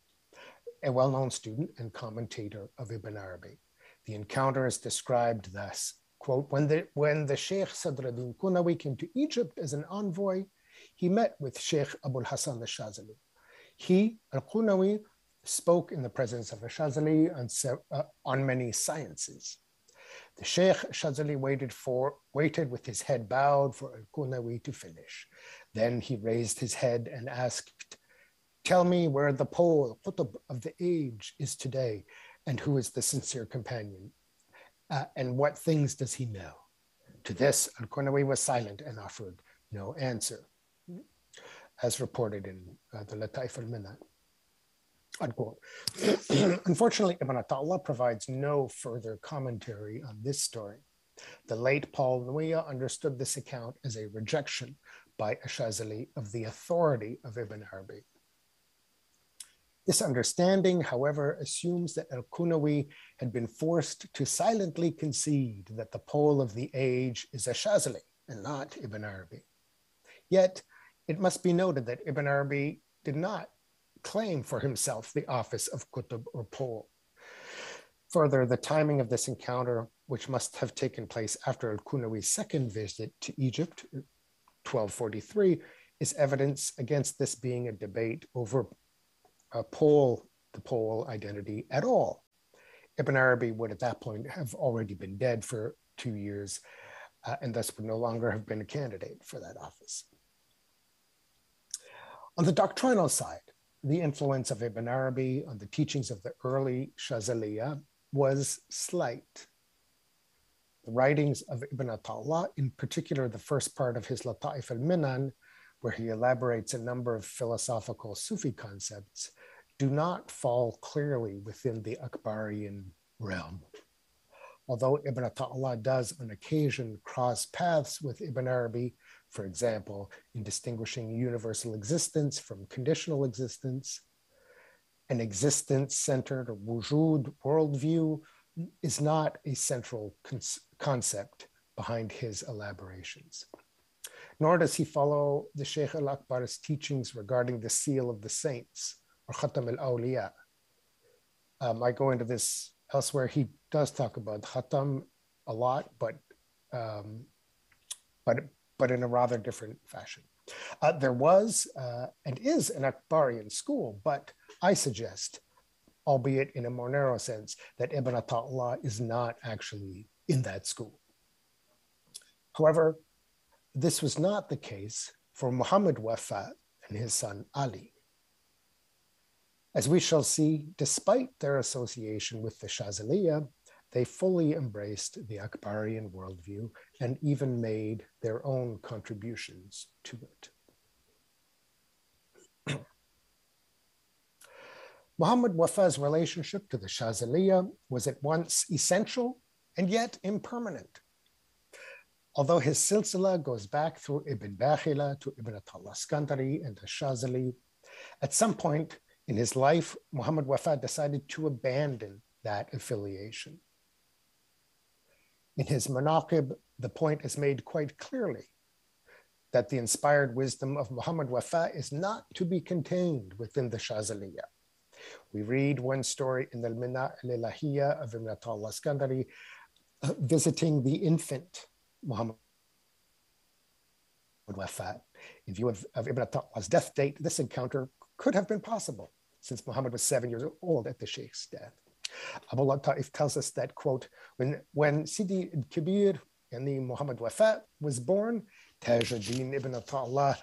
a well-known student and commentator of Ibn Arabi. The encounter is described thus, quote, when the Sheikh Sadruddin Kunawi came to Egypt as an envoy, he met with Sheikh Abul Hasan al-Shazali. He, al-Kunawi, spoke in the presence of Ash-Shazali on many sciences. The Sheikh Shazali waited with his head bowed for al-Kunawi to finish. Then he raised his head and asked, "Tell me where the pole, Qutb of the age, is today, and who is the sincere companion, and what things does he know?" To this, al-Kunawi was silent and offered no answer, as reported in the Lata'if al-Minan. Unquote. Unfortunately, Ibn Ata'Allah provides no further commentary on this story. The late Paul Nuya understood this account as a rejection by Ash-Shazali of the authority of Ibn Arabi. This understanding, however, assumes that al-Kunawi had been forced to silently concede that the pole of the age is Ash-Shazali and not Ibn Arabi. Yet, it must be noted that Ibn Arabi did not claim for himself the office of Qutb or pole. Further, the timing of this encounter, which must have taken place after al-Kunawi's second visit to Egypt, 1243, is evidence against this being a debate over the pole identity at all. Ibn Arabi would at that point have already been dead for 2 years and thus would no longer have been a candidate for that office. On the doctrinal side, the influence of Ibn Arabi on the teachings of the early Shazaliya was slight. The writings of Ibn Ata'Allah, in particular the first part of his Lata'if al-Minan, where he elaborates a number of philosophical Sufi concepts, do not fall clearly within the Akbarian realm. Although Ibn Ata'Allah does on occasion cross paths with Ibn Arabi, for example, in distinguishing universal existence from conditional existence, an existence-centered or wujud worldview is not a central concept behind his elaborations. Nor does he follow the Sheikh al-Akbar's teachings regarding the seal of the saints, or Khatam al-Awliya. I go into this elsewhere. He does talk about Khatam a lot, but in a rather different fashion. There was and is an Akbarian school, but I suggest, albeit in a more narrow sense, that Ibn Ata'Allah is not actually in that school. However, this was not the case for Muhammad Wafa and his son Ali. As we shall see, despite their association with the Shazaliya, they fully embraced the Akbarian worldview and even made their own contributions to it. Muhammad Wafa's relationship to the Shazaliya was at once essential and yet impermanent. Although his silsila goes back through Ibn Bakhila to Ibn al-Iskandari and the Shazali, at some point in his life, Muhammad Wafa decided to abandon that affiliation. In his Manaqib, the point is made quite clearly that the inspired wisdom of Muhammad Wafa is not to be contained within the Shazaliya. We read one story in the Al-Minna al-Ilahiyya of Ibn al-Iskandari visiting the infant Muhammad Wafa. In view of Ibn al-Allah's death date, this encounter could have been possible since Muhammad was 7 years old at the Sheikh's death. Abu Latif tells us that, quote, when Sidi Kabir, yani Muhammad Wafa, was born, Tajuddin ibn Allah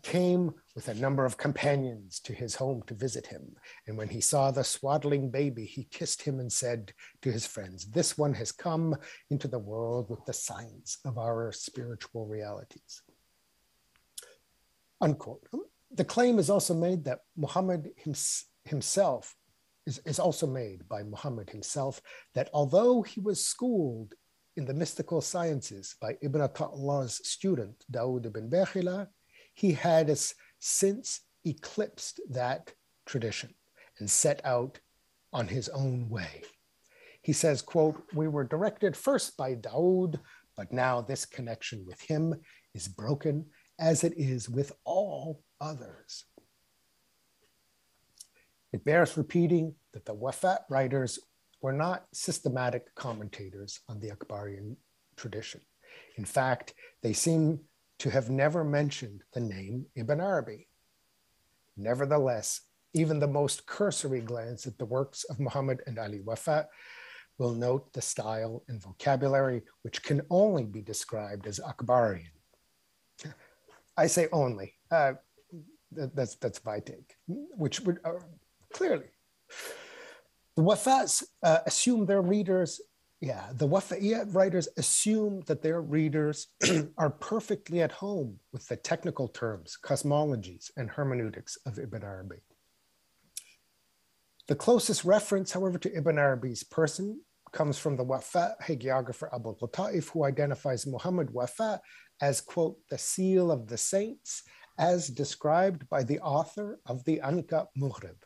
came with a number of companions to his home to visit him. And when he saw the swaddling baby, he kissed him and said to his friends, "This one has come into the world with the signs of our spiritual realities." Unquote. The claim is also made that Muhammad himself is also made by Muhammad himself, that although he was schooled in the mystical sciences by Ibn Allah's student, Dawood ibn Bakhila, he had since eclipsed that tradition and set out on his own way. He says, quote, "We were directed first by Dawood, but now this connection with him is broken, as it is with all others." It bears repeating that the Wafat writers were not systematic commentators on the Akbarian tradition. In fact, they seem to have never mentioned the name Ibn Arabi. Nevertheless, even the most cursory glance at the works of Muhammad and Ali Wafa will note the style and vocabulary which can only be described as Akbarian. I say only, that's my take, which would clearly. The Wafas assume their readers, the Wafa'iyat writers assume that their readers are perfectly at home with the technical terms, cosmologies, and hermeneutics of Ibn Arabi. The closest reference, however, to Ibn Arabi's person comes from the Wafa hagiographer Abu Latif, who identifies Muhammad Wafa as, quote, "the seal of the saints," as described by the author of the Anka Mughrib.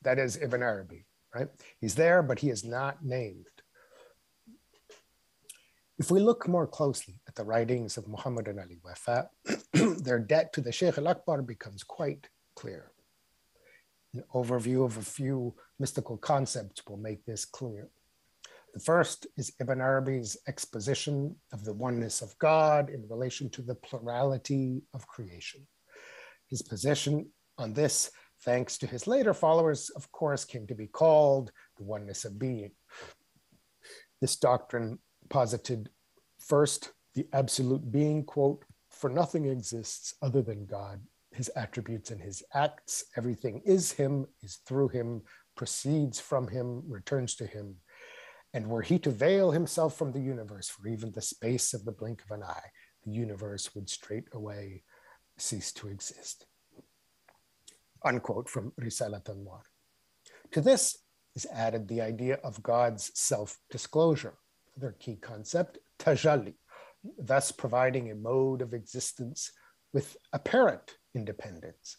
That is Ibn Arabi, right? He's there, but he is not named. If we look more closely at the writings of Muhammad and Ali Wafa, their debt to the Sheikh al-Akbar becomes quite clear. An overview of a few mystical concepts will make this clear. The first is Ibn Arabi's exposition of the oneness of God in relation to the plurality of creation. His position on this, thanks to his later followers, of course, came to be called the oneness of being. This doctrine posited first the absolute being, quote, "For nothing exists other than God, his attributes and his acts. Everything is him, is through him, proceeds from him, returns to him. And were he to veil himself from the universe for even the space of the blink of an eye, the universe would straight away cease to exist." Unquote from Risalat al-Anwar. To this is added the idea of God's self-disclosure, their key concept, tajalli, thus providing a mode of existence with apparent independence.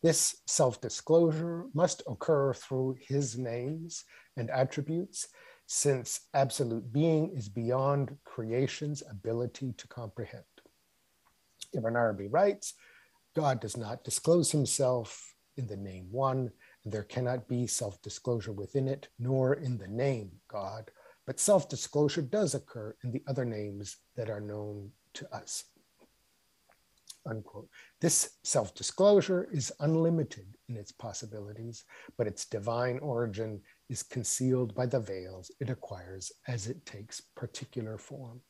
This self-disclosure must occur through his names and attributes, since absolute being is beyond creation's ability to comprehend. Ibn Arabi writes, God does not disclose himself in the name one, and there cannot be self-disclosure within it, nor in the name God, but self-disclosure does occur in the other names that are known to us. Unquote. This self-disclosure is unlimited in its possibilities, but its divine origin is concealed by the veils it acquires as it takes particular form.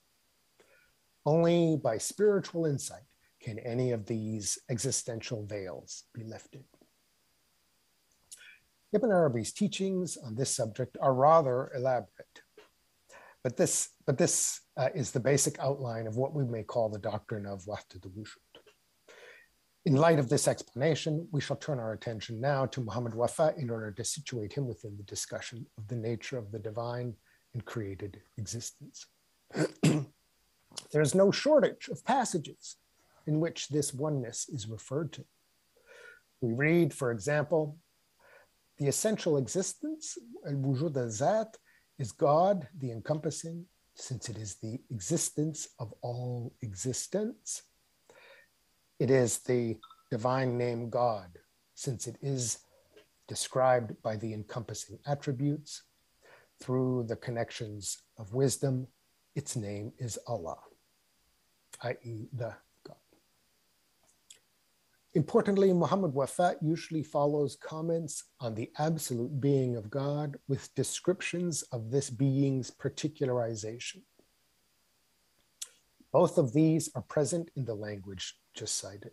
Only by spiritual insight can any of these existential veils be lifted. Ibn Arabi's teachings on this subject are rather elaborate, but this is the basic outline of what we may call the doctrine of Wahdat al-Wujud. In light of this explanation, we shall turn our attention now to Muhammad Wafa in order to situate him within the discussion of the nature of the divine and created existence. There is no shortage of passages in which this oneness is referred to. We read, for example, the essential existence, al-wujud al-zat, is God, the encompassing, since it is the existence of all existence. It is the divine name God, since it is described by the encompassing attributes. Through the connections of wisdom, its name is Allah, i.e. the God. Importantly, Muhammad Wafa usually follows comments on the absolute being of God with descriptions of this being's particularization. Both of these are present in the language just cited.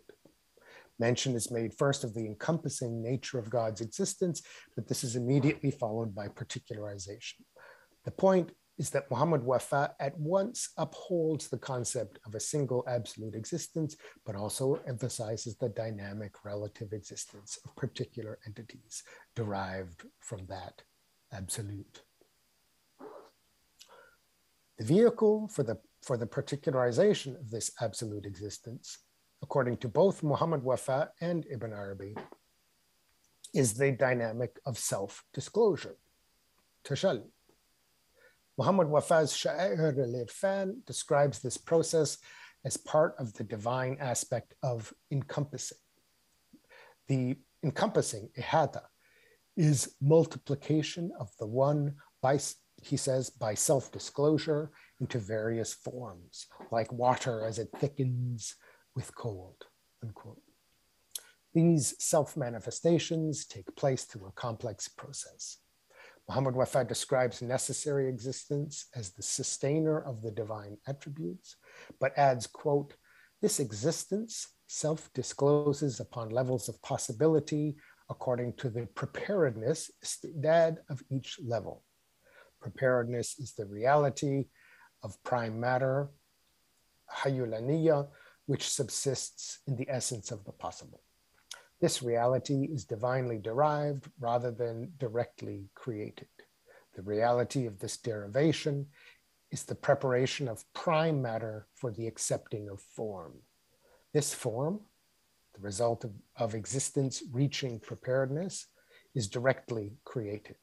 Mention is made first of the encompassing nature of God's existence, but this is immediately followed by particularization. The point is that Muhammad Wafa at once upholds the concept of a single absolute existence, but also emphasizes the dynamic relative existence of particular entities derived from that absolute. The vehicle for the particularization of this absolute existence, according to both Muhammad Wafa and Ibn Arabi, is the dynamic of self-disclosure, tajalli. Muhammad Wafa's Sha'air al-Irfan describes this process as part of the divine aspect of encompassing. The encompassing, ihata, is multiplication of the one by, he says, by self-disclosure into various forms, like water as it thickens with cold, unquote. These self-manifestations take place through a complex process. Muhammad Wafa describes necessary existence as the sustainer of the divine attributes, but adds, quote, this existence self-discloses upon levels of possibility according to the preparedness, istidad, of each level. Preparedness is the reality of prime matter, hayulaniya, which subsists in the essence of the possible. This reality is divinely derived rather than directly created. The reality of this derivation is the preparation of prime matter for the accepting of form. This form, the result of existence reaching preparedness, is directly created.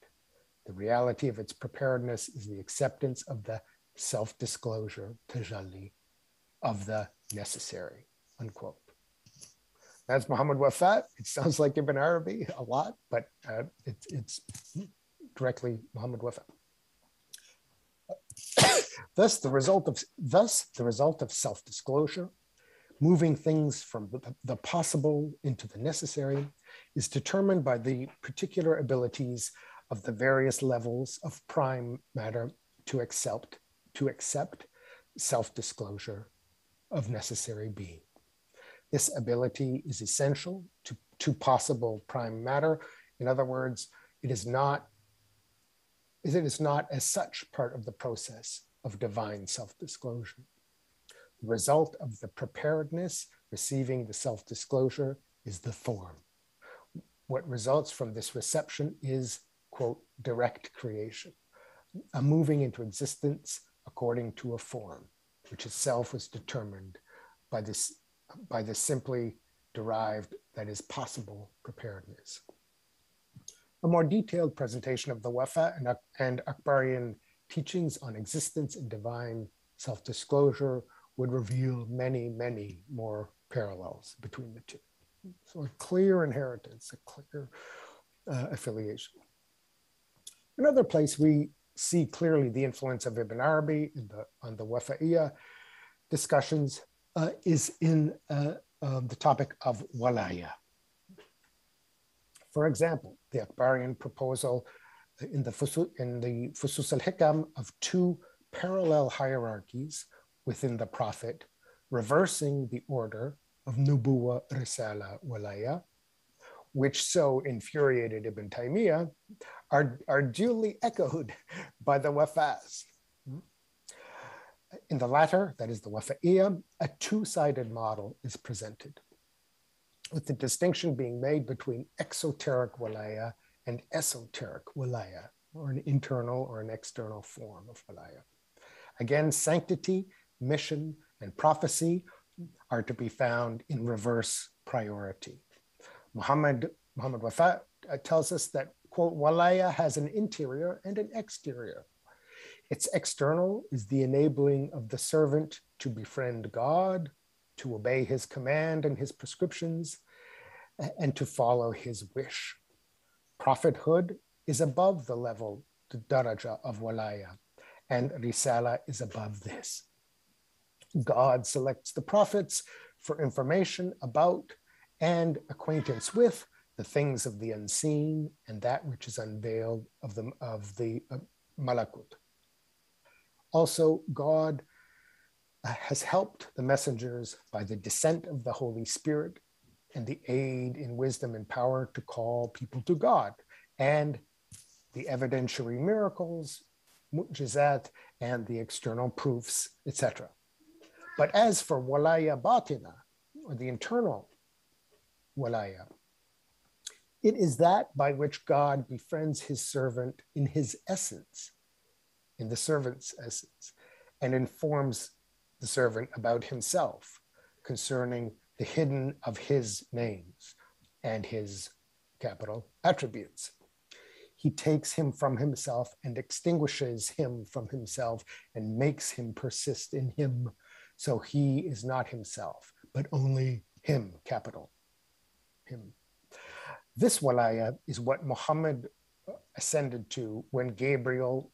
The reality of its preparedness is the acceptance of the self-disclosure, tajalli, of the necessary, unquote. That's Muhammad Wafa. It sounds like Ibn Arabi a lot, but it's directly Muhammad Wafa. Thus, the result of self-disclosure, moving things from the possible into the necessary, is determined by the particular abilities of the various levels of prime matter to accept self-disclosure of necessary being. This ability is essential to possible prime matter. In other words, it is not as such part of the process of divine self-disclosure. The result of the preparedness receiving the self-disclosure is the form. What results from this reception is, quote, direct creation, a moving into existence according to a form, which itself was determined by the simply derived, that is possible, preparedness. A more detailed presentation of the Wafa and Akbarian teachings on existence and divine self-disclosure would reveal many, many more parallels between the two. So a clear inheritance, a clear affiliation. Another place we see clearly the influence of Ibn Arabi on the Wafa'iyya discussions is in the topic of walaya. For example, the Akbarian proposal in the Fusus al-Hikam of two parallel hierarchies within the Prophet, reversing the order of Nubuwa, Risala, Walaya, which so infuriated Ibn Taymiyyah, are duly echoed by the Wafas. In the latter, that is the Wafa'iyya, a two-sided model is presented, with the distinction being made between exoteric walaya and esoteric walaya, or an internal or an external form of walaya. Again, sanctity, mission, and prophecy are to be found in reverse priority. Muhammad Wafa tells us that, quote, walaya has an interior and an exterior. Its external is the enabling of the servant to befriend God, to obey his command and his prescriptions, and to follow his wish. Prophethood is above the level, the daraja of walaya, and risala is above this. God selects the prophets for information about and acquaintance with the things of the unseen and that which is unveiled of the malakut. Also, God has helped the messengers by the descent of the Holy Spirit and the aid in wisdom and power to call people to God, and the evidentiary miracles, mu'jizat, and the external proofs, etc. But as for walaya batina, or the internal walaya, it is that by which God befriends his servant in his essence, in the servant's essence, and informs the servant about himself concerning the hidden of his names and his capital attributes. He takes him from himself and extinguishes him from himself and makes him persist in him. So he is not himself, but only him, capital, him. This walaya is what Muhammad ascended to when Gabriel,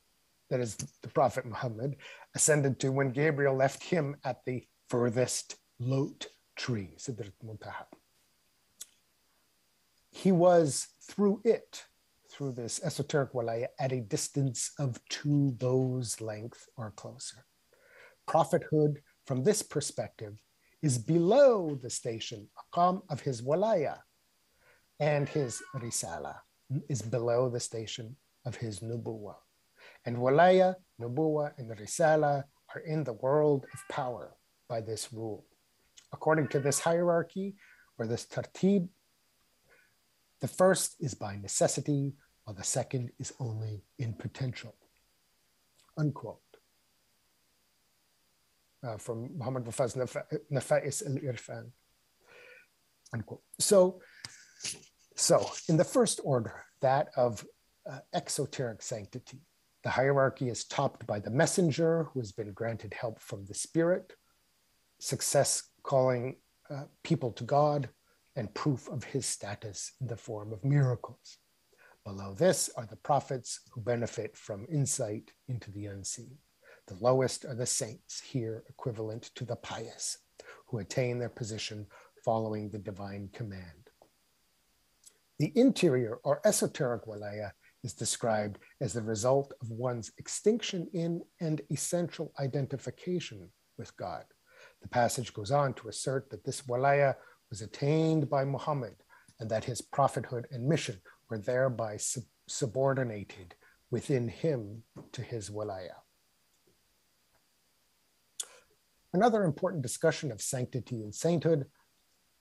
that is the Prophet Muhammad, ascended to when Gabriel left him at the furthest lot tree, Sidrat Muntaha. He was through this esoteric walaya, at a distance of 2 bows' length or closer. Prophethood, from this perspective, is below the station, aqam, of his walaya, and his risala is below the station of his nubuwa. And walaya, nubuwa, and risala are in the world of power by this rule. According to this hierarchy, or this tartib, the first is by necessity, while the second is only in potential. Unquote. From Muhammad Wafa's Nafa'is al-Irfan. Unquote. So in the first order, that of exoteric sanctity, the hierarchy is topped by the messenger who has been granted help from the Spirit, success calling people to God, and proof of his status in the form of miracles. Below this are the prophets who benefit from insight into the unseen. The lowest are the saints, here equivalent to the pious, who attain their position following the divine command. The interior or esoteric walaya is described as the result of one's extinction in and essential identification with God. The passage goes on to assert that this walaya was attained by Muhammad and that his prophethood and mission were thereby subordinated within him to his walaya. Another important discussion of sanctity and sainthood,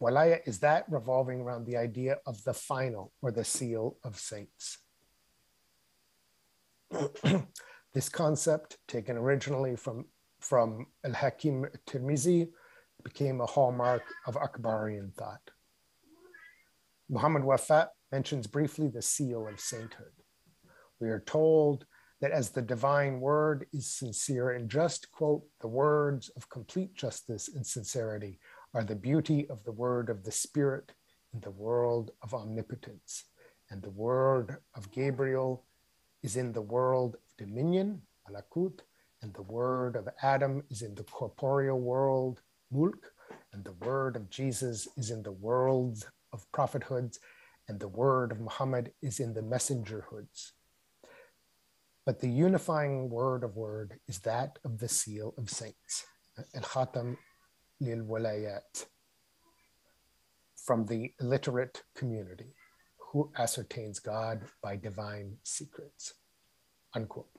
walaya, is that revolving around the idea of the final or the seal of saints. This concept, taken originally from Al-Hakim Tirmizi, became a hallmark of Akbarian thought. Muhammad Wafa mentions briefly the seal of sainthood. We are told that as the divine word is sincere and just, quote, the words of complete justice and sincerity are the beauty of the word of the Spirit in the world of omnipotence, and the word of Gabriel is in the world of dominion, malakut, and the word of Adam is in the corporeal world, mulk, and the word of Jesus is in the world of prophethoods, and the word of Muhammad is in the messengerhoods. But the unifying word is that of the seal of saints, al-khatam lil walayat, from the illiterate community. who ascertains God by divine secrets, unquote.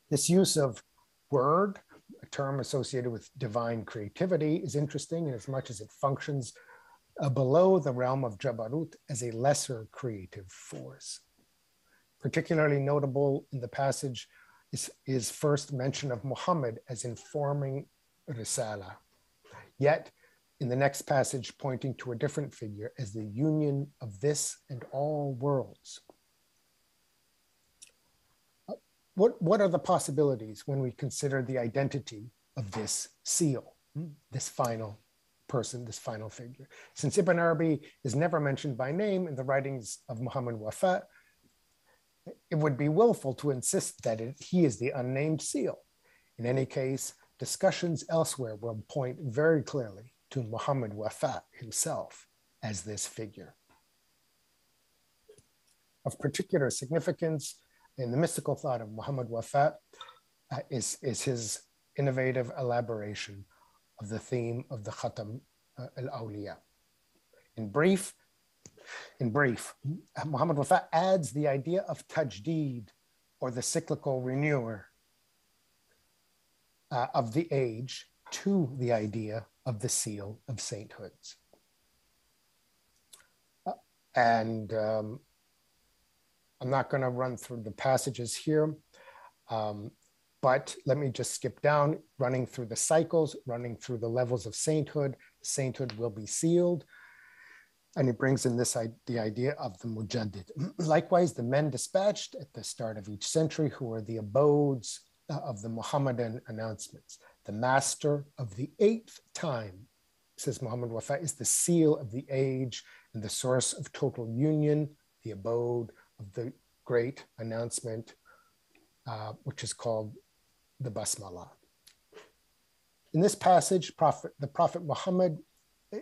This use of word, a term associated with divine creativity, is interesting in as much as it functions below the realm of Jabarut as a lesser creative force. Particularly notable in the passage is first mention of Muhammad as informing Risala, yet in the next passage pointing to a different figure as the union of this and all worlds. What are the possibilities when we consider the identity of this seal, this final person, this final figure? Since Ibn Arabi is never mentioned by name in the writings of Muhammad Wafa, it would be willful to insist that he is the unnamed seal. In any case, discussions elsewhere will point very clearly to Muhammad Wafa himself as this figure. Of particular significance in the mystical thought of Muhammad Wafa is his innovative elaboration of the theme of the Khatam al-Awliya. In brief, Muhammad Wafa adds the idea of tajdeed, or the cyclical renewer of the age, to the idea of the seal of sainthoods. I'm not going to run through the passages here, but let me just skip down, running through the cycles, running through the levels of sainthood. Sainthood will be sealed. And he brings in the idea of the mujaddid. Likewise, the men dispatched at the start of each century, who are the abodes of the Muhammadan announcements. The master of the 8th time, says Muhammad Wafa, is the seal of the age and the source of total union, the abode of the great announcement, which is called the Basmalah. In this passage, the Prophet Muhammad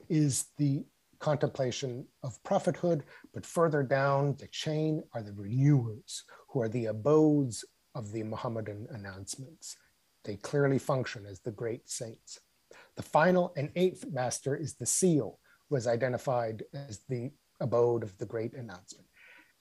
is the contemplation of prophethood, but further down the chain are the renewers, who are the abodes of the Muhammadan announcements. They clearly function as the great saints. The final and 8th master is the seal, who is identified as the abode of the great announcement.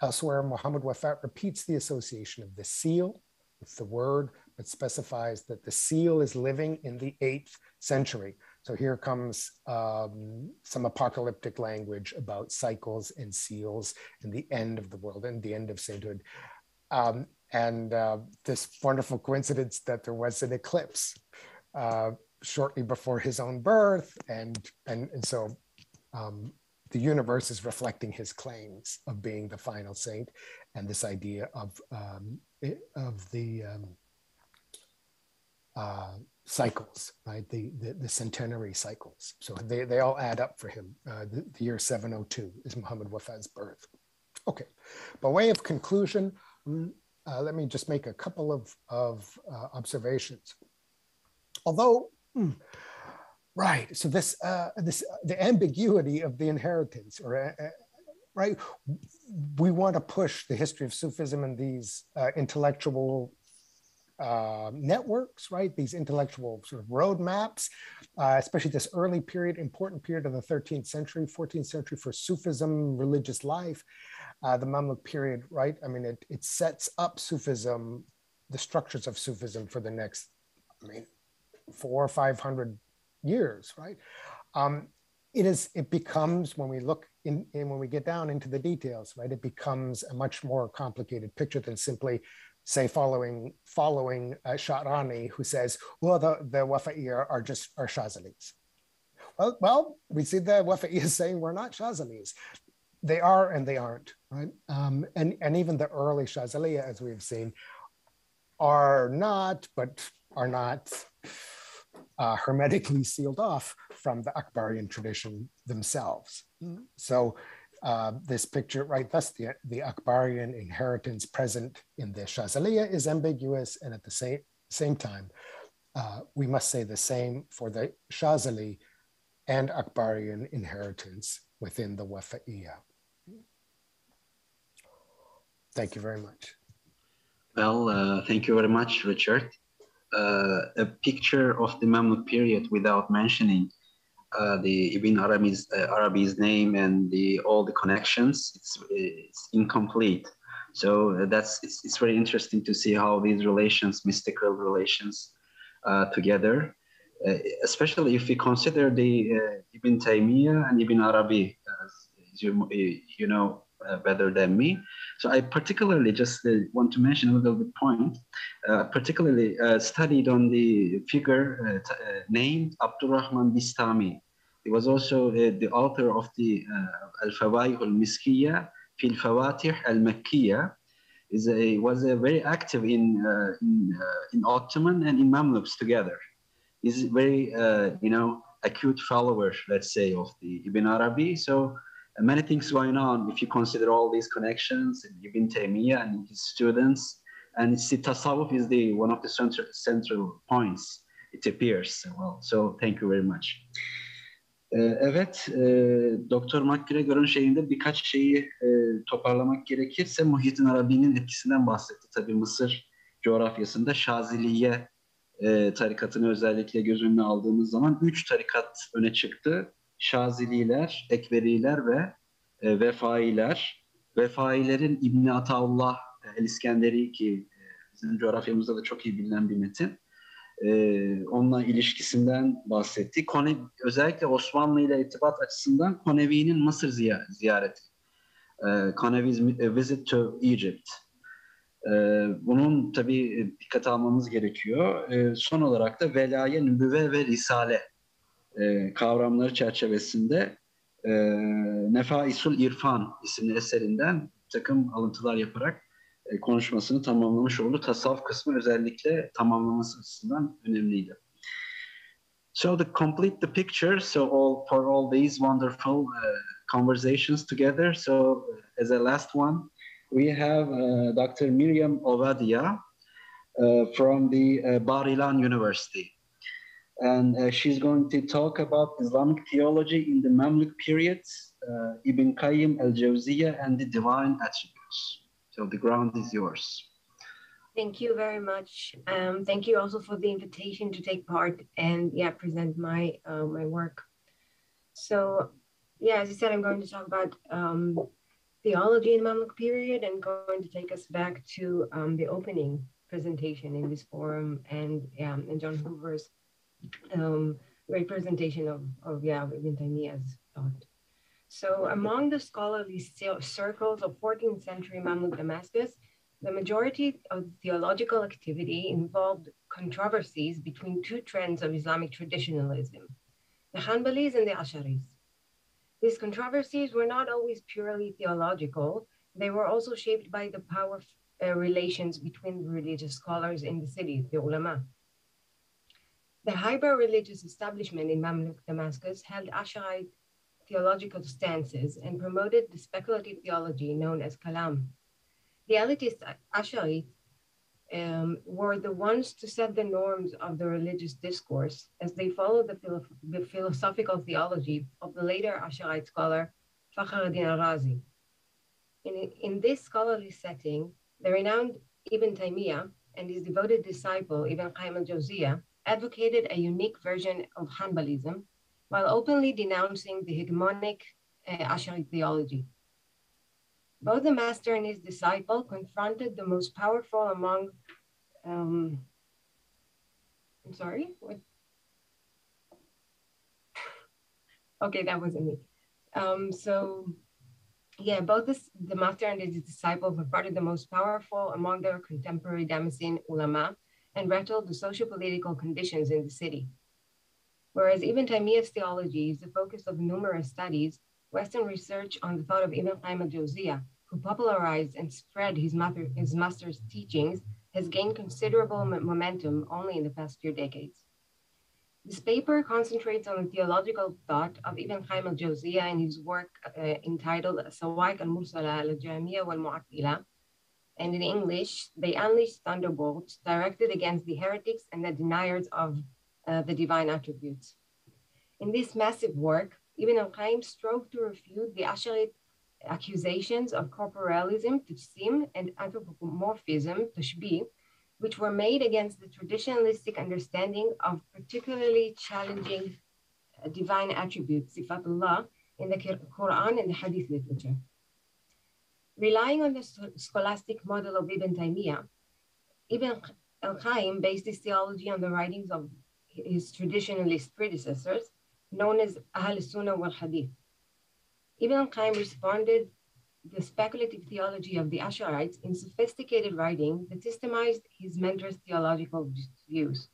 Elsewhere, Muhammad Wafa repeats the association of the seal with the word, but specifies that the seal is living in the 8th century. So here comes some apocalyptic language about cycles and seals and the end of the world and the end of sainthood. This wonderful coincidence that there was an eclipse shortly before his own birth. And so the universe is reflecting his claims of being the final saint, and this idea of the cycles, right? The centenary cycles. So they all add up for him. The year 702 is Muhammad Wafa's birth. Okay, by way of conclusion, let me just make a couple of observations. Although, right, so the ambiguity of the inheritance, or right, we want to push the history of Sufism and these intellectual networks, right? These intellectual sort of roadmaps, especially this early period, important period of the 13th century, 14th century for Sufism, religious life, the Mamluk period, right? I mean, it sets up Sufism, the structures of Sufism for the next, 400 or 500 years, right? It becomes, when we look in, when we get down into the details, right, it becomes a much more complicated picture than simply, say, following Sha'rani, who says, well, the Wafa'iyya are Shazalis. Well, we see the Wafa'iyya saying we're not Shazalis. They are and they aren't, right? And even the early Shazaliya, as we've seen, are not hermetically sealed off from the Akbarian tradition themselves. So this picture, right, thus the Akbarian inheritance present in the Shazaliya is ambiguous, and at the same time, we must say the same for the Shazali and Akbarian inheritance within the Wafa'iyya. Thank you very much. Well, thank you very much, Richard. A picture of the Mamluk period without mentioning the Ibn Arabi's name and all the connections, it's incomplete. So it's very interesting to see how these relations, mystical relations, together, especially if we consider the Ibn Taymiyyah and Ibn Arabi, as you know better than me. So I particularly just want to mention a little bit point, particularly studied on the figure named Abdurrahman Bistami. He was also the author of the Al-Fawaih al-Miskiyya fi al-Fawatih al-Makkiyya. Was very active in Ottoman and in Mamluks together. He's very acute follower, let's say, of the Ibn Arabi. So many things going on if you consider all these connections, Ibn Taymiyyah and his students, and Tasawwuf is one of the central points, it appears. Well, so thank you very much. Evet, Doktor MacGregor'un şeyinde birkaç şeyi toparlamak gerekirse Muhyiddin Arabi'nin etkisinden bahsetti. Tabii Mısır coğrafyasında Şaziliye tarikatını özellikle göz önüne aldığımız zaman 3 tarikat öne çıktı. Şazililer, Ekberiler ve Vefailer. Vefailerin İbn Ataullah el-İskenderi, ki bizim coğrafyamızda da çok iyi bilinen bir metin. Onunla ilişkisinden bahsetti. Özellikle Osmanlı ile irtibat açısından Konevi'nin Mısır ziyareti. Konevi's visit to Egypt. Bunun tabii dikkate almamız gerekiyor. Son olarak da velaye, nübüvve ve risale kavramları çerçevesinde Nefaisul İrfan isimli eserinden bir takım alıntılar yaparak konuşmasını tamamlamış oldu. Tasavvuf kısmı özellikle tamamlaması açısından önemliydi. So to complete the picture, for all these wonderful conversations together, so as a last one, we have Dr. Miriam Ovadia from the Bar Ilan University. And she's going to talk about Islamic theology in the Mamluk periods, Ibn Qayyim al-Jawziyya and the divine attributes. So the ground is yours. Thank you very much. Thank you also for the invitation to take part and present my work. So as you said, I'm going to talk about theology in the Mamluk period and going to take us back to the opening presentation in this forum and John Hoover's great presentation of Ibn Taymiyyah's thought. So among the scholarly circles of 14th century Mamluk Damascus, the majority of theological activity involved controversies between two trends of Islamic traditionalism, the Hanbalis and the Asharis. These controversies were not always purely theological. They were also shaped by the power relations between religious scholars in the city, the ulama. The higher religious establishment in Mamluk Damascus held Asharite theological stances and promoted the speculative theology known as Kalam. The elitist Ash'arites were the ones to set the norms of the religious discourse as they followed the philosophical theology of the later Ash'arite scholar Fakhruddin al-Razi. In this scholarly setting, the renowned Ibn Taymiyyah and his devoted disciple Ibn Qayyim al-Jawziyya advocated a unique version of Hanbalism while openly denouncing the hegemonic Ash'ari theology. Both the master and his disciple confronted the most powerful among, I'm sorry, what? Okay, that wasn't me. Both the master and his disciple confronted the most powerful among their contemporary Damascene ulama and rattled the socio-political conditions in the city. Whereas Ibn Taymiyyah's theology is the focus of numerous studies, Western research on the thought of Ibn Qayyim al-Jawziyya, who popularized and spread his master's teachings, has gained considerable momentum only in the past few decades. This paper concentrates on the theological thought of Ibn Qayyim al-Jawziyya in his work entitled Sawa'iq al-Mursala al-Jahmiyya wal-Mu'attila, and in English, they unleashed thunderbolts directed against the heretics and the deniers of the divine attributes. In this massive work, Ibn al-Qayyim strove to refute the Ash'arite accusations of corporalism, tajsim, and anthropomorphism, tashbih, which were made against the traditionalistic understanding of particularly challenging divine attributes, Sifatullah, in the Quran and the Hadith literature. Relying on the scholastic model of Ibn Taymiyyah, Ibn al-Qayyim based his theology on the writings of his traditionalist predecessors, known as Ahl Sunnah wal Hadith. Ibn al-Qayyim responded the speculative theology of the Ash'arites in sophisticated writing that systemized his mentor's theological views.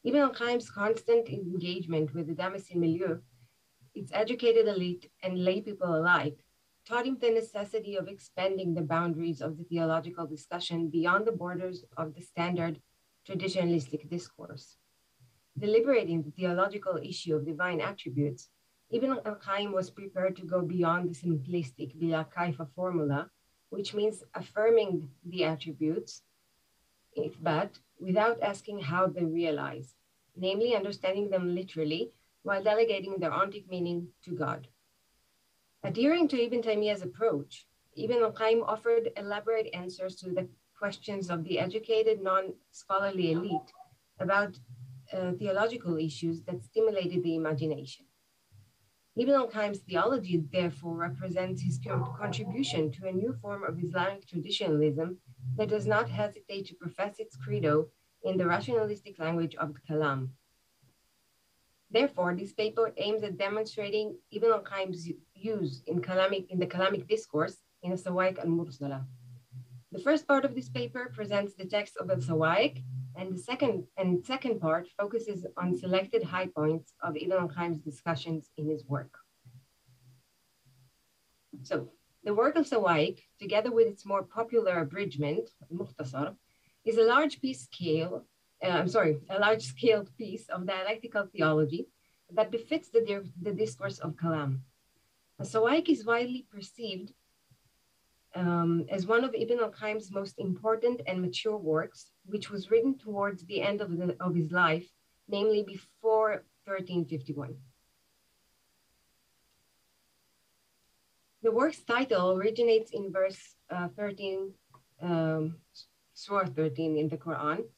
Ibn al-Qayyim's constant engagement with the Damascene milieu, its educated elite and lay people alike, taught him the necessity of expanding the boundaries of the theological discussion beyond the borders of the standard traditionalistic discourse. Deliberating the theological issue of divine attributes, Ibn al-Qayyim was prepared to go beyond the simplistic bila kaifa formula, which means affirming the attributes, but without asking how they realize, namely understanding them literally while delegating their ontic meaning to God. Adhering to Ibn Taymiyyah's approach, Ibn al-Qayyim offered elaborate answers to the questions of the educated non-scholarly elite about theological issues that stimulated the imagination. Ibn al-Qayyim's theology therefore represents his contribution to a new form of Islamic traditionalism that does not hesitate to profess its credo in the rationalistic language of the Kalam. Therefore, this paper aims at demonstrating Ibn al-Qayyim's use in the Kalamic discourse in the Sawa'iq al-Mursala. The first part of this paper presents the text of the Sawa'iq, and the second part focuses on selected high points of Ibn al-Qayyim's discussions in his work. So, the work of Sawa'iq, together with its more popular abridgment, Mukhtasar, is a large-scaled piece of dialectical theology that befits the discourse of Kalam. Sawa'iq is widely perceived as one of Ibn al-Qayyim's most important and mature works, which was written towards the end of his life, namely before 1351. The work's title originates in verse 13, Surah 13 in the Quran.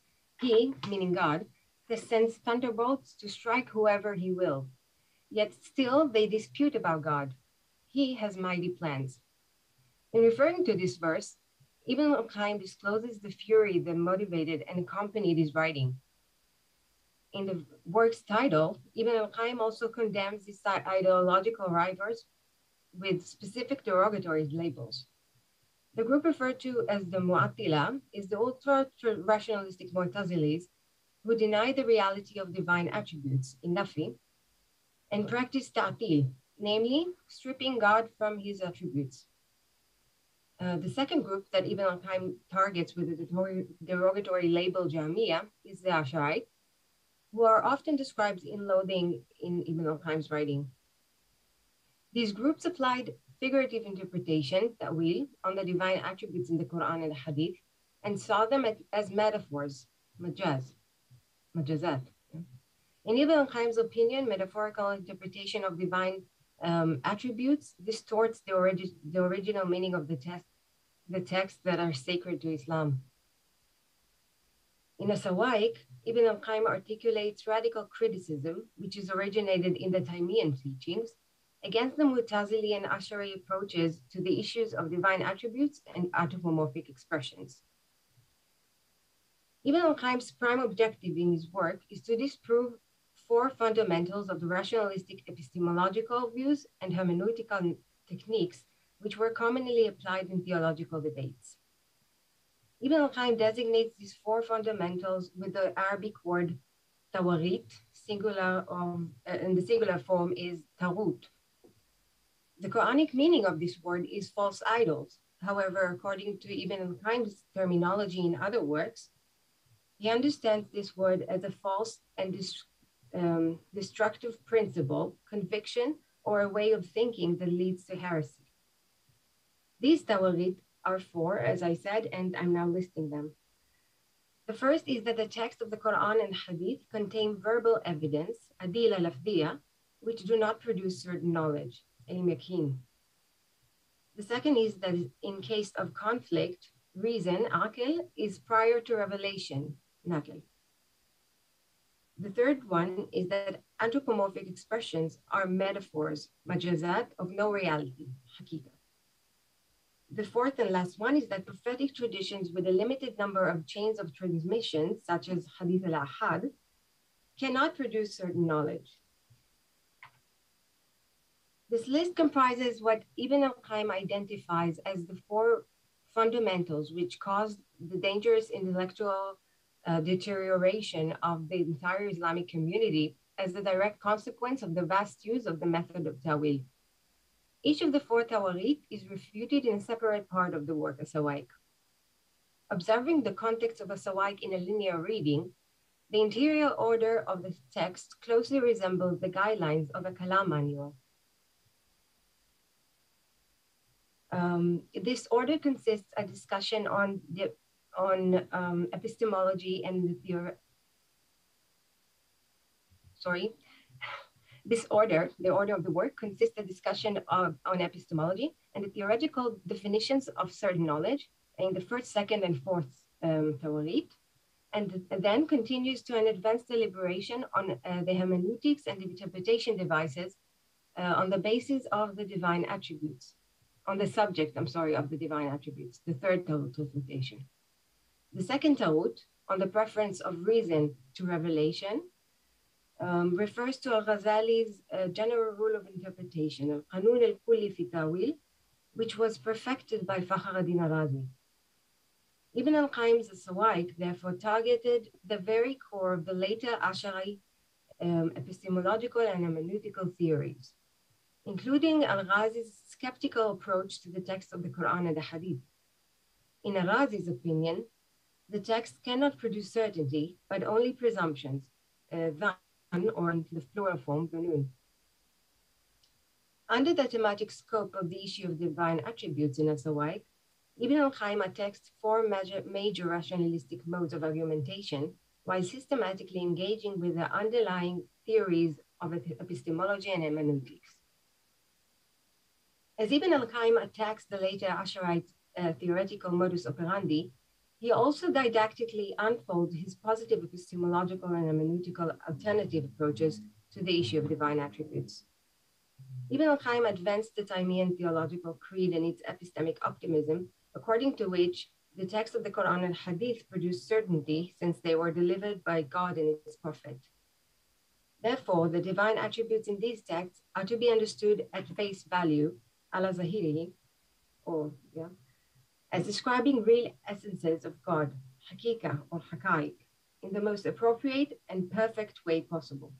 He, meaning God, sends thunderbolts to strike whoever he will. Yet still they dispute about God. He has mighty plans. In referring to this verse, Ibn al-Qayyim discloses the fury that motivated and accompanied his writing. In the work's title, Ibn al-Qayyim also condemns his ideological rivals with specific derogatory labels. The group referred to as the Mu'attila is the ultra-rationalistic Mu'tazilis who deny the reality of divine attributes in Nafi and practice ta'til, namely stripping God from his attributes. The second group that Ibn al-Qayyim targets with the derogatory label Jamia is the Ash'arite, who are often described in loathing in Ibn al-Qayyim's writing. These groups applied figurative interpretation, ta'wil, on the divine attributes in the Quran and the Hadith, and saw them as metaphors, majazat. In Ibn al-Qayyim's opinion, metaphorical interpretation of divine attributes distorts the original meaning of the texts that are sacred to Islam. In a Sawa'iq, Ibn al-Qayyim articulates radical criticism, which is originated in the Taymiyyah teachings, against the Mu'tazili and Ash'ari approaches to the issues of divine attributes and anthropomorphic expressions. Ibn al-Qayyim's prime objective in his work is to disprove four fundamentals of the rationalistic epistemological views and hermeneutical techniques which were commonly applied in theological debates. Ibn al-Qayyim designates these four fundamentals with the Arabic word tawarit, and the singular form is tarut. The Quranic meaning of this word is false idols. However, according to Ibn al-Qayyim's terminology in other works, he understands this word as a false and destructive principle, conviction, or a way of thinking that leads to heresy. These tawarit are four, as I said, and I'm now listing them. The first is that the text of the Quran and Hadith contain verbal evidence, adila lafdiya, which do not produce certain knowledge, ilm yaqeen. The second is that in case of conflict, reason, aql, is prior to revelation, naql. The third one is that anthropomorphic expressions are metaphors, majazat, of no reality, hakika. The fourth and last one is that prophetic traditions with a limited number of chains of transmission, such as hadith al-ahad, cannot produce certain knowledge. This list comprises what Ibn al-Qayyim identifies as the four fundamentals which caused the dangerous intellectual deterioration of the entire Islamic community as the direct consequence of the vast use of the method of Tawil. Each of the four Tawarit is refuted in a separate part of the work As-Sawaik. Observing the context of As-Sawaik in a linear reading, the interior order of the text closely resembles the guidelines of a Kalam manual. This order consists of a discussion on epistemology and the theory. The order of the work consists of a discussion on epistemology and the theoretical definitions of certain knowledge in the first, second, and fourth Tawarit, and then continues to an advanced deliberation on the hermeneutics and the interpretation devices on the basis of the divine attributes, on the subject, of the divine attributes, the third Tawut refutation. The second Tawut, on the preference of reason to revelation, refers to Al-Ghazali's general rule of interpretation, Al-Qanun al-Kulli fi Tawil, which was perfected by Fakhruddin al-Razi. Ibn al-Qayyim's As-Sawaik therefore targeted the very core of the later Ash'ari epistemological and hermeneutical theories, including al-Ghazi's skeptical approach to the text of the Quran and the Hadith. In al-Ghazi's opinion, the text cannot produce certainty, but only presumptions, or in the plural form, dunun. Under the thematic scope of the issue of divine attributes in As-Sawaik, Ibn al-Qayyim attacks four major rationalistic modes of argumentation while systematically engaging with the underlying theories of epistemology and hermeneutics. As Ibn al-Qayyim attacks the later Asharite theoretical modus operandi, he also didactically unfolds his positive epistemological and hermeneutical alternative approaches to the issue of divine attributes. Ibn al-Qayyim advanced the Taymiyyah theological creed and its epistemic optimism, according to which the text of the Quran and Hadith produced certainty since they were delivered by God and His Prophet. Therefore, the divine attributes in these texts are to be understood at face value, ala zahiri, as describing real essences of God, hakika or hakaik, in the most appropriate and perfect way possible.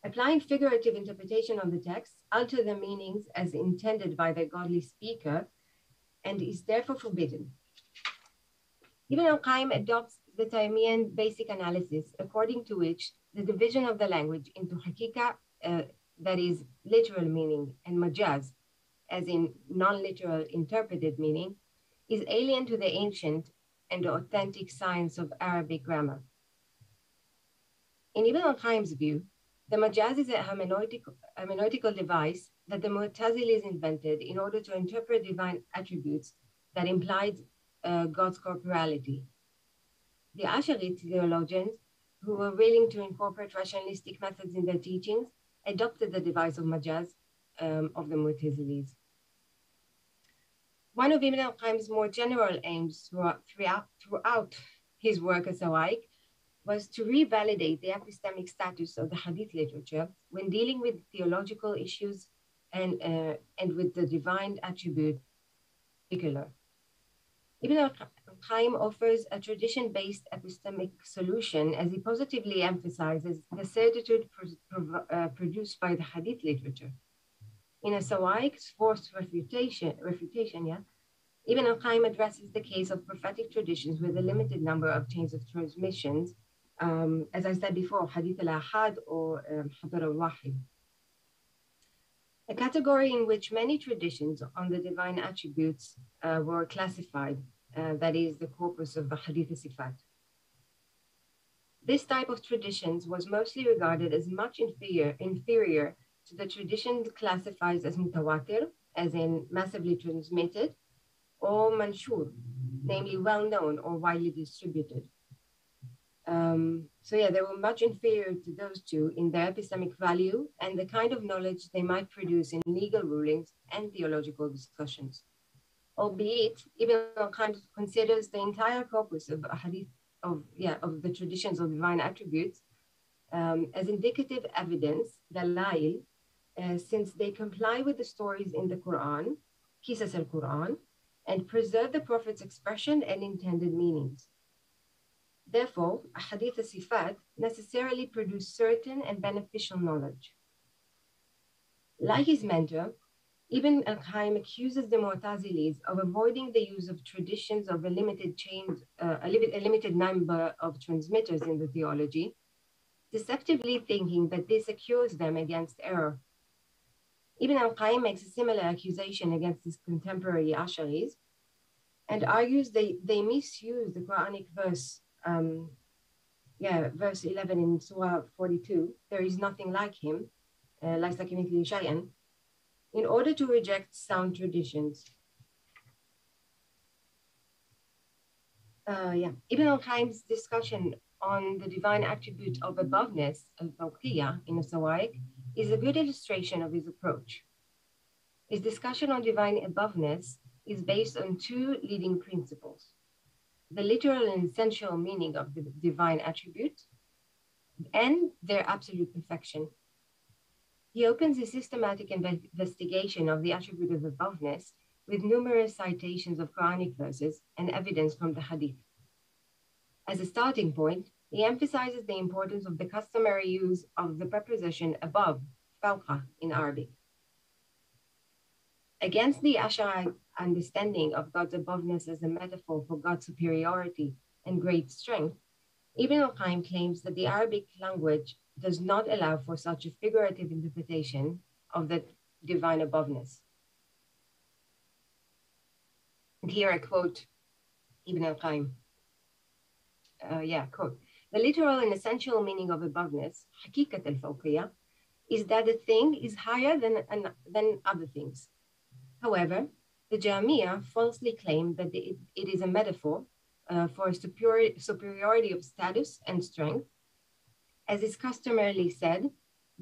Applying figurative interpretation on the text alter the meanings as intended by the godly speaker and is therefore forbidden. Ibn al-Qayyim adopts the Taymiyyah basic analysis, according to which the division of the language into hakika, that is literal meaning, and majaz, as in non-literal interpreted meaning, is alien to the ancient and authentic science of Arabic grammar. In Ibn al-Qayyim's view, the majaz is a hermeneutical device that the Mu'tazilis invented in order to interpret divine attributes that implied God's corporeality. The Ash'ari theologians, who were willing to incorporate rationalistic methods in their teachings, adopted the device of majaz of the Mu'tazilis. One of Ibn al-Qayyim's more general aims throughout his work as As-Sawaik was to revalidate the epistemic status of the Hadith literature when dealing with theological issues and with the divine attribute in particular. Ibn al-Qayyim offers a tradition-based epistemic solution as he positively emphasizes the certitude produced by the Hadith literature. In As-Sawaik's fourth refutation, Ibn al-Qayyim addresses the case of prophetic traditions with a limited number of chains of transmissions, as I said before, Hadith al-Ahad or Hadar al-Wahid. A category in which many traditions on the divine attributes were classified, that is the corpus of the Hadith al-Sifat. This type of traditions was mostly regarded as much inferior to the tradition classified as mutawatir, as in massively transmitted, or manshur, namely well-known or widely distributed. So yeah, they were much inferior to those two in their epistemic value and the kind of knowledge they might produce in legal rulings and theological discussions. Albeit, Ibn al-Qayyim considers the entire corpus of hadith of the traditions of divine attributes as indicative evidence, dalail, since they comply with the stories in the Quran, Qisas al-Quran, and preserve the Prophet's expression and intended meanings. Therefore, hadith al-sifat necessarily produce certain and beneficial knowledge. Like his mentor, Ibn al-Qayyim accuses the Mu'tazilis of avoiding the use of traditions of a limited number of transmitters in the theology, deceptively thinking that this secures them against error. Ibn al-Qayyim makes a similar accusation against his contemporary Ash'aris and argues they misuse the Quranic verse, verse 11 in Surah 42, there is nothing like him, in order to reject sound traditions. Ibn al-Qayyim's discussion on the divine attribute of aboveness, al-fawqiyya, in the Sawa'iq, is a good illustration of his approach. His discussion on divine aboveness is based on two leading principles: the literal and essential meaning of the divine attribute and their absolute perfection. He opens a systematic investigation of the attribute of aboveness with numerous citations of Quranic verses and evidence from the Hadith. As a starting point, he emphasizes the importance of the customary use of the preposition above, fawqa, in Arabic. Against the Ash'ari understanding of God's aboveness as a metaphor for God's superiority and great strength, Ibn al-Qayyim claims that the Arabic language does not allow for such a figurative interpretation of the divine aboveness. And here I quote Ibn al-Qayyim. Quote, the literal and essential meaning of aboveness, hakikat al-fawqiyya, is that the thing is higher than other things. However, the Jamia falsely claim that it is a metaphor for superiority of status and strength. As is customarily said,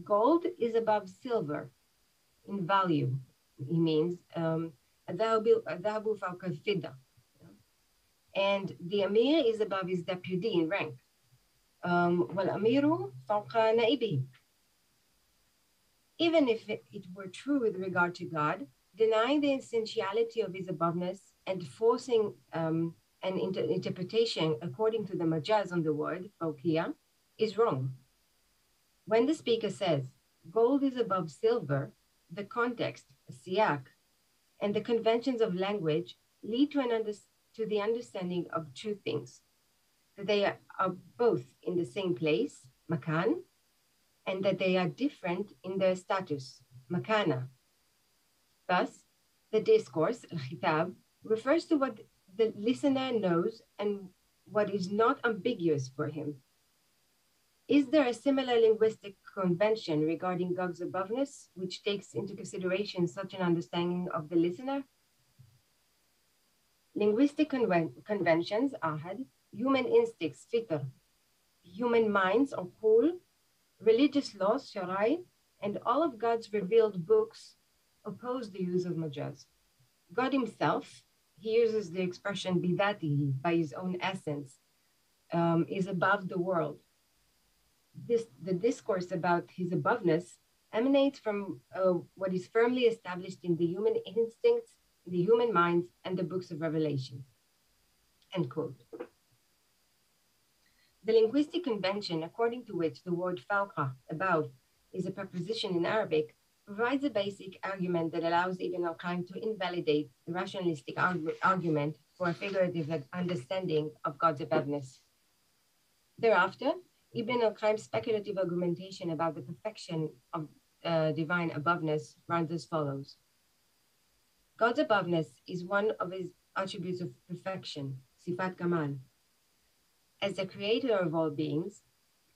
gold is above silver in value. He means الذهب فوق الفضة. And the Amir is above his deputy in rank. وَالْأَمِيرُ فَوْقَ نَائِبِهِ. Even if it were true with regard to God, denying the essentiality of his aboveness and forcing an interpretation according to the majaz on the word, fawqiyya, is wrong. When the speaker says, gold is above silver, the context, siyak, and the conventions of language lead to the understanding of two things: that they are both in the same place, makan, and that they are different in their status, makana. Thus, the discourse, al-khitab, refers to what the listener knows and what is not ambiguous for him. Is there a similar linguistic convention regarding God's aboveness, which takes into consideration such an understanding of the listener? Linguistic conventions, ahad, human instincts, fitr, human minds, uqul, religious laws, sharai, and all of God's revealed books oppose the use of majaz. God himself, he uses the expression bidatihi, by his own essence, is above the world. The discourse about his aboveness emanates from what is firmly established in the human instincts, the human minds, and the books of Revelation. End quote. The linguistic convention according to which the word fawqa, above, is a preposition in Arabic provides a basic argument that allows Ibn al-Qayyim to invalidate the rationalistic argument for a figurative understanding of God's aboveness. Thereafter, Ibn al-Qayyim's speculative argumentation about the perfection of divine aboveness runs as follows. God's aboveness is one of his attributes of perfection, sifat kamal. As the creator of all beings,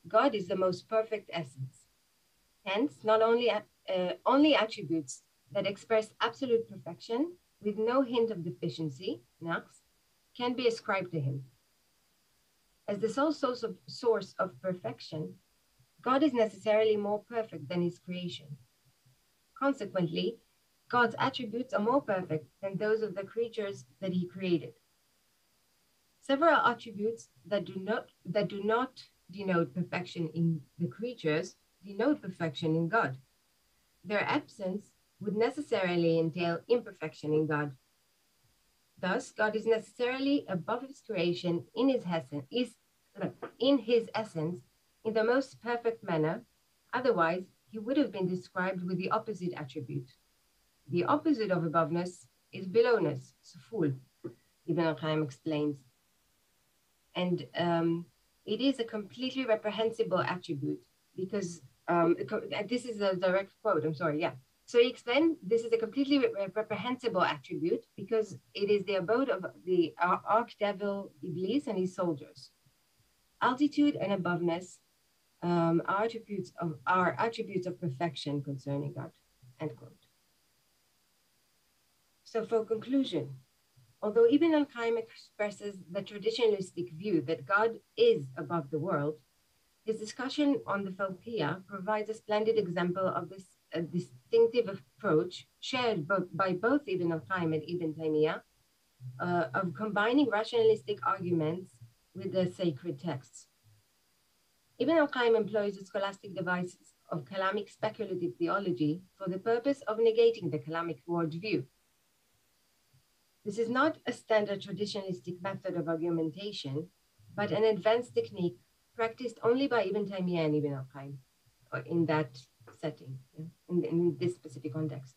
God is the most perfect essence. Hence, not only only attributes that express absolute perfection with no hint of deficiency, naqs, can be ascribed to him. As the sole source of perfection, God is necessarily more perfect than his creation. Consequently, God's attributes are more perfect than those of the creatures that he created. Several attributes that do not denote perfection in the creatures denote perfection in God. Their absence would necessarily entail imperfection in God. Thus, God is necessarily above his creation in his essence, in the most perfect manner. Otherwise, he would have been described with the opposite attribute. The opposite of aboveness is belowness, suful, Ibn al-Qayyim explains. And it is a completely reprehensible attribute because, this is a direct quote, I'm sorry, yeah. So he explained, this is a completely reprehensible attribute because it is the abode of the archdevil Iblis and his soldiers. Altitude and aboveness are attributes of perfection concerning God, end quote. So for conclusion, although Ibn al-Qayyim expresses the traditionalistic view that God is above the world, his discussion on the Fawqiyah provides a splendid example of this distinctive approach shared by both Ibn al-Qayyim and Ibn Taymiyyah of combining rationalistic arguments with the sacred texts. Ibn al-Qayyim employs the scholastic devices of Kalamic speculative theology for the purpose of negating the Kalamic worldview. This is not a standard traditionalistic method of argumentation, but an advanced technique practiced only by Ibn Taymiyyah and Ibn al-Qayyim in that setting, in this specific context.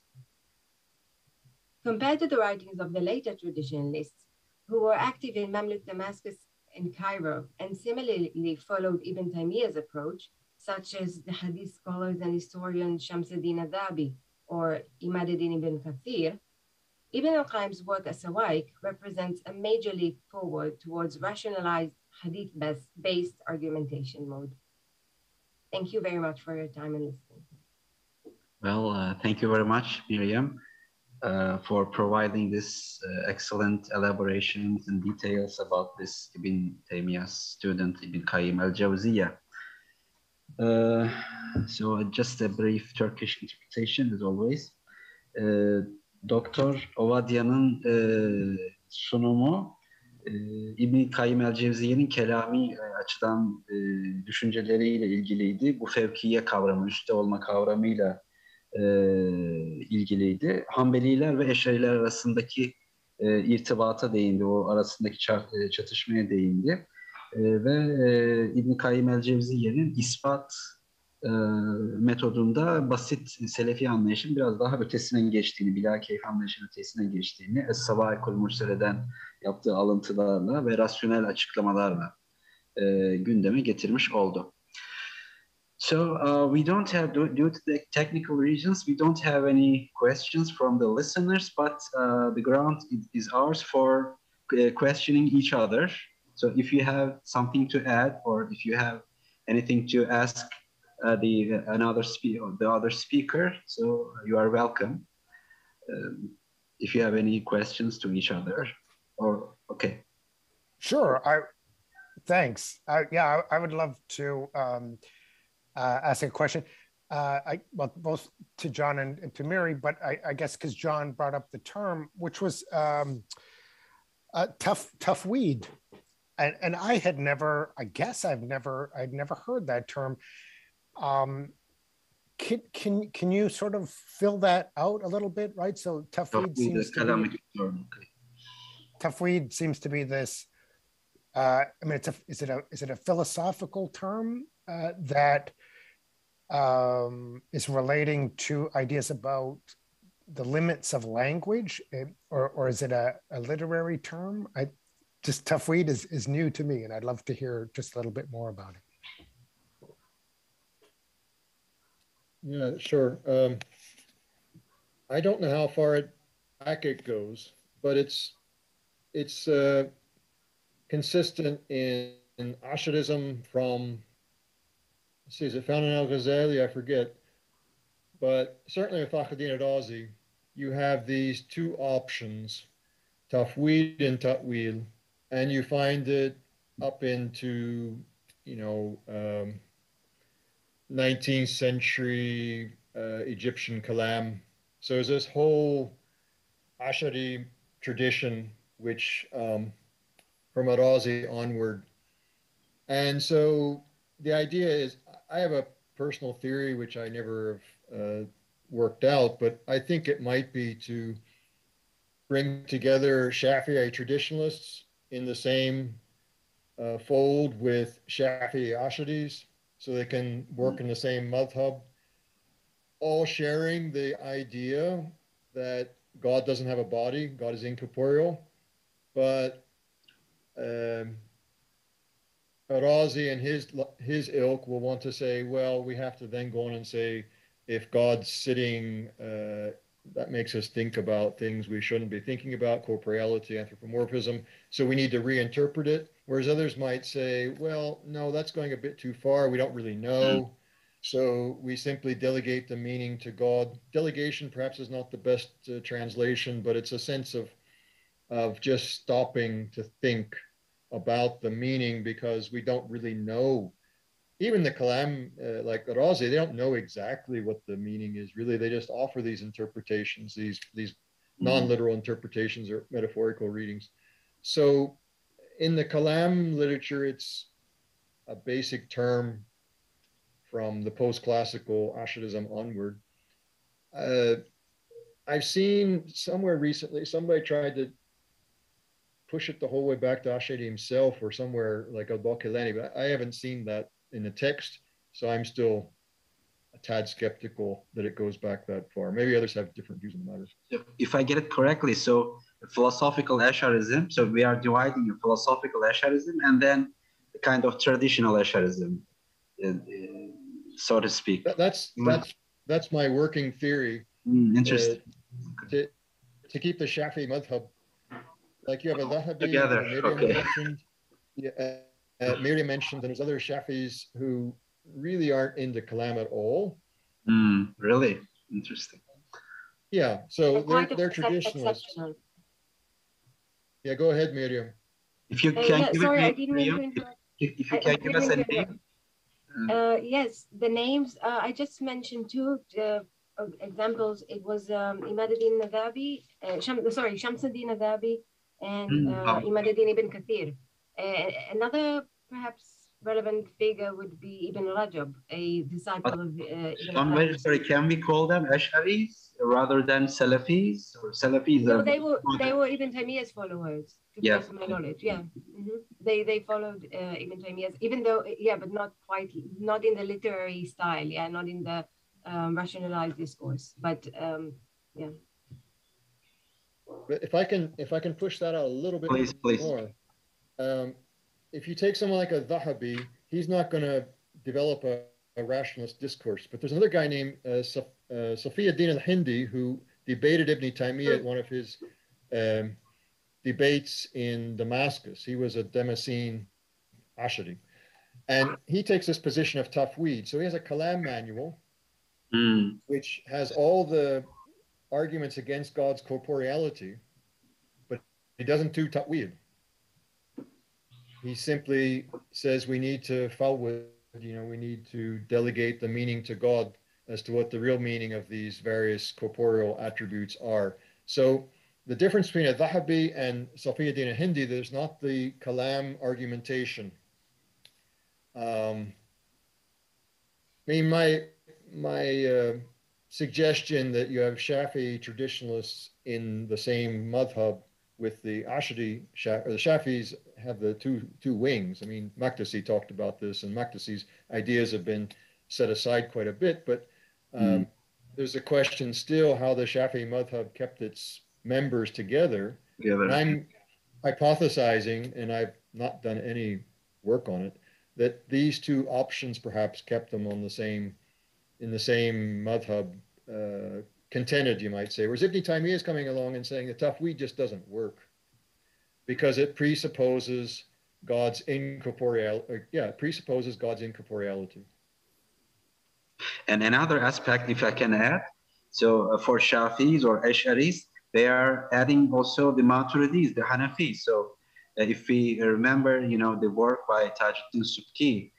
Compared to the writings of the later traditionalists who were active in Mamluk, Damascus, and Cairo, and similarly followed Ibn Taymiyyah's approach, such as the Hadith scholars and historian Shamsuddin al-Dhabi or Imaduddin ibn Kathir, Ibn al-Qayyim's work as Sawaik represents a major leap forward towards rationalized Hadith-based argumentation mode. Thank you very much for your time and listening. Well, thank you very much, Miriam, for providing this excellent elaborations and details about this Ibn Taymiyyah's student, Ibn Qayyim al-Jawziyah. So just a brief Turkish interpretation as always. Doktor Ovadya'nın sunumu İbn Kayyim el-Cevziye'nin kelami açıdan düşünceleriyle ilgiliydi. Bu fevkiye kavramı, üstte olma kavramıyla ilgiliydi. Hanbeliler ve Eşariler arasındaki irtibata değindi, o arasındaki çatışmaya değindi. Ve İbn Kayyim el-Cevziye'nin ispat metodunda basit Selefi anlayışın biraz daha ötesine geçtiğini, bilâkeyf anlayışın ötesine geçtiğini, Es-Savâikul Mursel'den yaptığı alıntılarla ve rasyonel açıklamalarla gündeme getirmiş oldu. So we don't have, due to the technical reasons, we don't have any questions from the listeners, but the ground is ours for questioning each other. So if you have something to add or if you have anything to ask the other speaker, so you are welcome. If you have any questions to each other, or okay. Sure. Thanks. Yeah, I would love to ask a question. Well, both to John and to Miri, but I guess because John brought up the term, which was tough weed, and I had never. I guess I'd never heard that term. Can you sort of fill that out a little bit, right? So tafweed seems to be this. I mean, is it a philosophical term that is relating to ideas about the limits of language, or is it a literary term? Just tafweed is new to me, and I'd love to hear just a little bit more about it. Yeah, sure. I don't know how far back it goes, but it's consistent in Asharism from, let's see, is it found in Al-Ghazali? I forget. But certainly with Fakhruddin Razi, you have these two options, tafweed and ta'wil, and you find it up into, 19th century Egyptian Kalam. So there's this whole Ash'ari tradition, which from Arazi onward. And so the idea is, I have a personal theory, which I never have worked out, but I think it might be to bring together Shafi'i traditionalists in the same fold with Shafi'i Ash'aris, so they can work in the same madhab, all sharing the idea that God doesn't have a body, God is incorporeal, but Arazi and his ilk will want to say, well, we have to then go on and say, if God's sitting, that makes us think about things we shouldn't be thinking about, corporeality, anthropomorphism, so we need to reinterpret it. Whereas others might say, well, no, that's going a bit too far, we don't really know, so we simply delegate the meaning to God. Delegation perhaps is not the best translation, but it's a sense of just stopping to think about the meaning, because we don't really know. Even the Kalam, like Razi, they don't know exactly what the meaning is really. They just offer these interpretations, these non-literal interpretations or metaphorical readings. So in the Kalam literature, it's a basic term from the post-classical Ash'arism onward. I've seen somewhere recently, somebody tried to push it the whole way back to Ash'ari himself, or somewhere like al-Baqillani, but I haven't seen that in the text, so I'm still a tad skeptical that it goes back that far. Maybe others have different views on the matter. If I get it correctly, so philosophical Ash'arism, so we are dividing a philosophical Ash'arism and then a kind of traditional Ash'arism, so to speak. That's my working theory. Interesting. To keep the Shafi'i madhab, like you have a Dhahabi together. Mentioned, Miriam mentioned, and there's other Shafis who really aren't into Kalam at all. Really? Interesting. Yeah, so they're traditionalists. Yeah, go ahead, Miriam. If you can give sorry, it, I didn't mean to interrupt. If you can give us a name. Yes, the names, I just mentioned two examples. It was Imaduddin Nadabi, Shamsuddin Nadabi, and Imaduddin ibn Kathir. Another perhaps relevant figure would be Ibn Rajab, a disciple of Ibn I'm very sorry, can we call them Ash'aris rather than Salafis? Or Salafis? No, they were Ibn Taymiyyah's followers, to the best of my knowledge. Yeah, they followed Ibn Taymiyyah's, even though but not in the literary style. Yeah, not in the rationalized discourse, but yeah. But if I can push that out a little bit more. If you take someone like a Dhahabi, he's not going to develop a rationalist discourse. But there's another guy named Safiuddin al-Hindi who debated Ibn Taymiyyah at one of his debates in Damascus. He was a Damascene Ash'ari. And he takes this position of tafweed. So he has a Kalam manual, which has all the arguments against God's corporeality, but he doesn't do tafweed. He simply says we need to fawwid, we need to delegate the meaning to God as to what the real meaning of these various corporeal attributes are. So the difference between a Dhahabi and Safiuddin al-Hindi, there's not the Kalam argumentation. I mean, my suggestion that you have Shafi'i traditionalists in the same madhab with the Ash'ari, or the Shafis have the two wings. I mean, Maqdisi talked about this, and Maqdisi's ideas have been set aside quite a bit, but there's a question still how the Shafi'i madhab kept its members together. And I'm hypothesizing, and I've not done any work on it, that these two options perhaps kept them on in the same madhab, contented, you might say. Whereas Ibn Taymiyyah is coming along and saying the tafweed just doesn't work because it presupposes God's incorporeality. It presupposes God's incorporeality. And another aspect, if I can add, so for Shafis or Ash'aris, they are adding also the Maturidis, the Hanafis. So if we remember, you know, the work by Tajuddin Subki,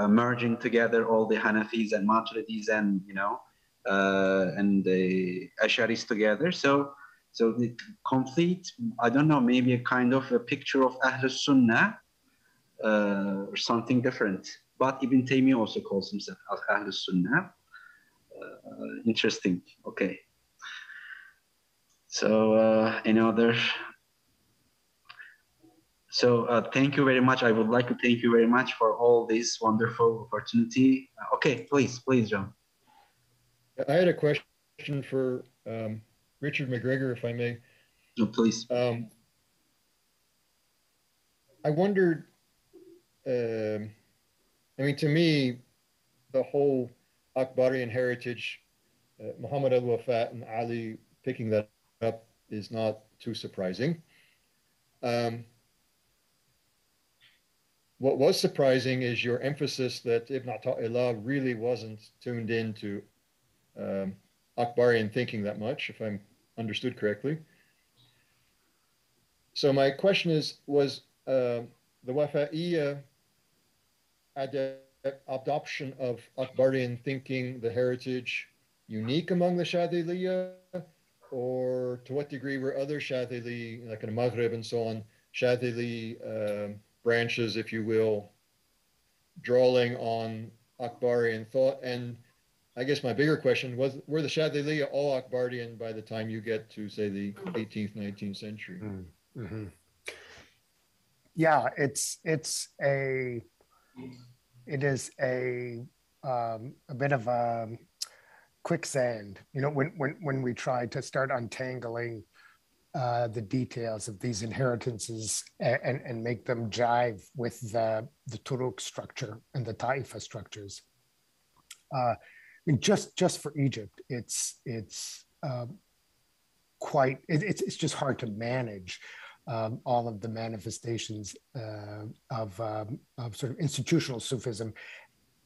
merging together all the Hanafis and Maturidis and, you know, and the Asharis together. So the complete, I don't know, maybe a kind of a picture of Ahl Sunnah or something different. But Ibn Taymiyyah also calls himself Ahl Sunnah. Interesting. Okay. So another. So thank you very much. I would like to thank you very much for all this wonderful opportunity. Okay, please, John. I had a question for Richard McGregor, if I may. No, please. I wondered, I mean, to me, the whole Akbarian heritage, Muhammad al-Wafat and Ali picking that up is not too surprising. What was surprising is your emphasis that Ibn Ata'illah really wasn't tuned into Akbarian thinking that much, if I'm understood correctly. So my question is, was the Wafa'iyya adoption of Akbarian thinking, the heritage, unique among the Shadhiliyya, or to what degree were other Shadhili, like in the Maghrib and so on, Shadhili branches, if you will, drawing on Akbarian thought? And I guess my bigger question was, were the Shadhiliyya all Akbarian by the time you get to, say, the 18th, 19th century? Mm-hmm. Yeah, it is a bit of a quicksand, you know, when we try to start untangling the details of these inheritances and make them jive with the Turuk structure and the Taifa structures. I mean, just for Egypt, it's just hard to manage all of the manifestations of sort of institutional Sufism,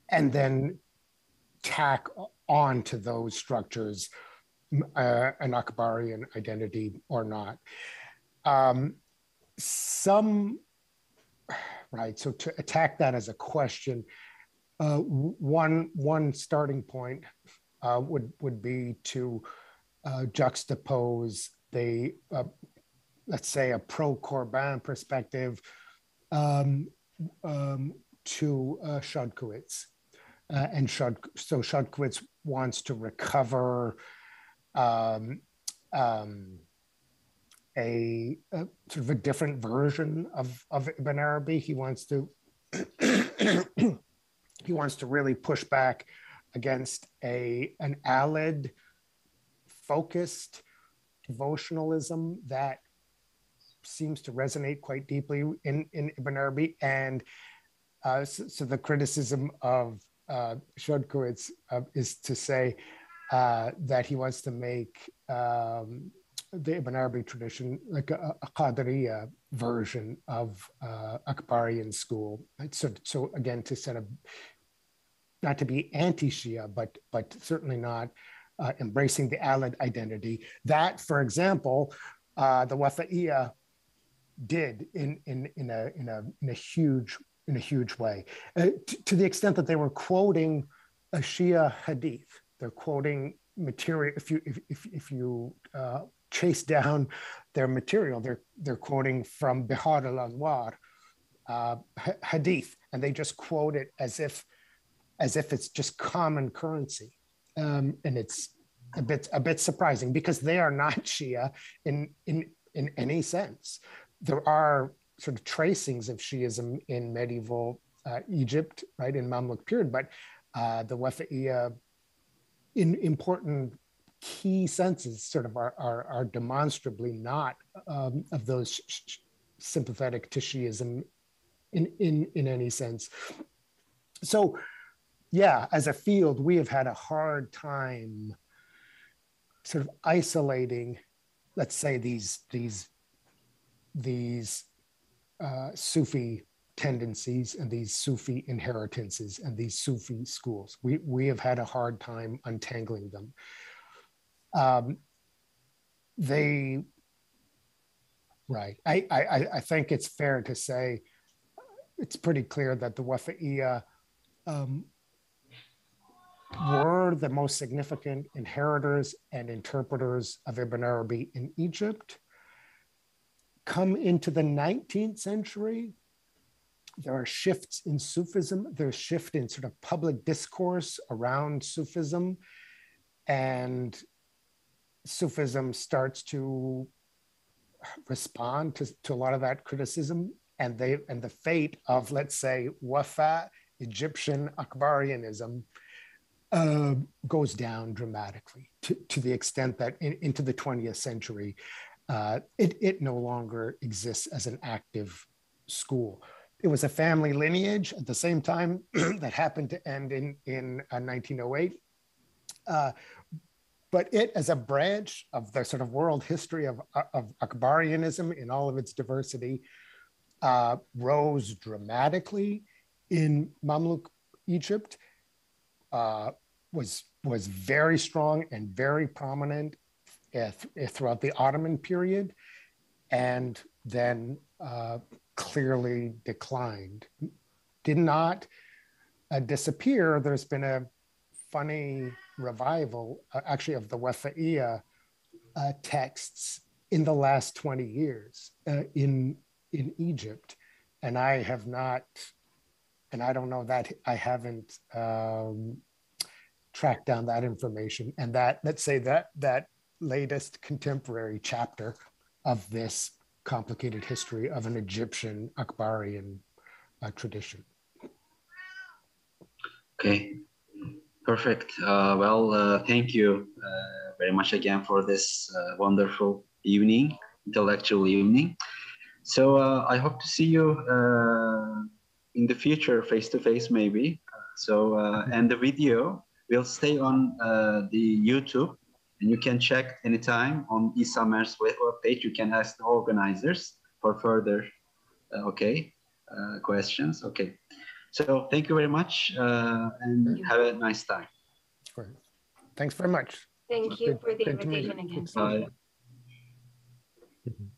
and then tack on to those structures an Akbarian identity or not. Right, so to attack that as a question, one starting point would be to juxtapose the, let's say, a pro-Korban perspective to Shadkowitz. So Shadkowitz wants to recover a sort of a different version of Ibn Arabi. He wants to really push back against an alid focused devotionalism that seems to resonate quite deeply in Ibn Arabi. And so the criticism of Shadkowitz is to say that he wants to make the Ibn Arabi tradition like a Qadiriya version of Akbarian school. So again, to sort of, not to be anti-Shia, but certainly not embracing the alid identity. That, for example, the Wafa'iyya did in a huge way, to the extent that they were quoting a Shia hadith. They're quoting material. If you chase down their material, they're quoting from Bihar al-Anwar hadith, and they just quote it as if it's just common currency, and it's a bit surprising because they are not Shia in any sense. There are sort of tracings of Shiism in medieval Egypt, right, in Mamluk period, but the Wafa'iyya, in important key senses, sort of are demonstrably not of those sympathetic to Shiism in any sense. So, yeah, as a field, we have had a hard time sort of isolating, let's say, these Sufi tendencies and these Sufi inheritances and these Sufi schools. We have had a hard time untangling them. Right. I think it's fair to say it's pretty clear that the Wafa'iyya were the most significant inheritors and interpreters of Ibn Arabi in Egypt. Come into the 19th century, there are shifts in Sufism. There's a shift in sort of public discourse around Sufism, and Sufism starts to respond to a lot of that criticism, and the fate of, let's say, Wafa, Egyptian Akbarianism, goes down dramatically to the extent that into the 20th century, it no longer exists as an active school. It was a family lineage at the same time that happened to end in 1908. But it, as a branch of the sort of world history of Akbarianism in all of its diversity, rose dramatically in Mamluk Egypt, was very strong and very prominent throughout the Ottoman period, and then clearly declined. Did not disappear. There's been a funny revival, actually, of the Wafa'iyya texts in the last 20 years in Egypt. And I have not, and I don't know that I haven't tracked down that information. And that, let's say that latest contemporary chapter of this complicated history of an Egyptian Akbarian tradition. Okay, perfect. Thank you very much again for this wonderful evening, intellectual evening. So I hope to see you in the future, face-to-face maybe. And the video will stay on the YouTube, and you can check anytime on Isamer's webpage. You can ask the organizers for further questions. Okay. So thank you very much, and have a nice time. Great. Thanks very much. Thank you for the invitation again. Bye. Mhm.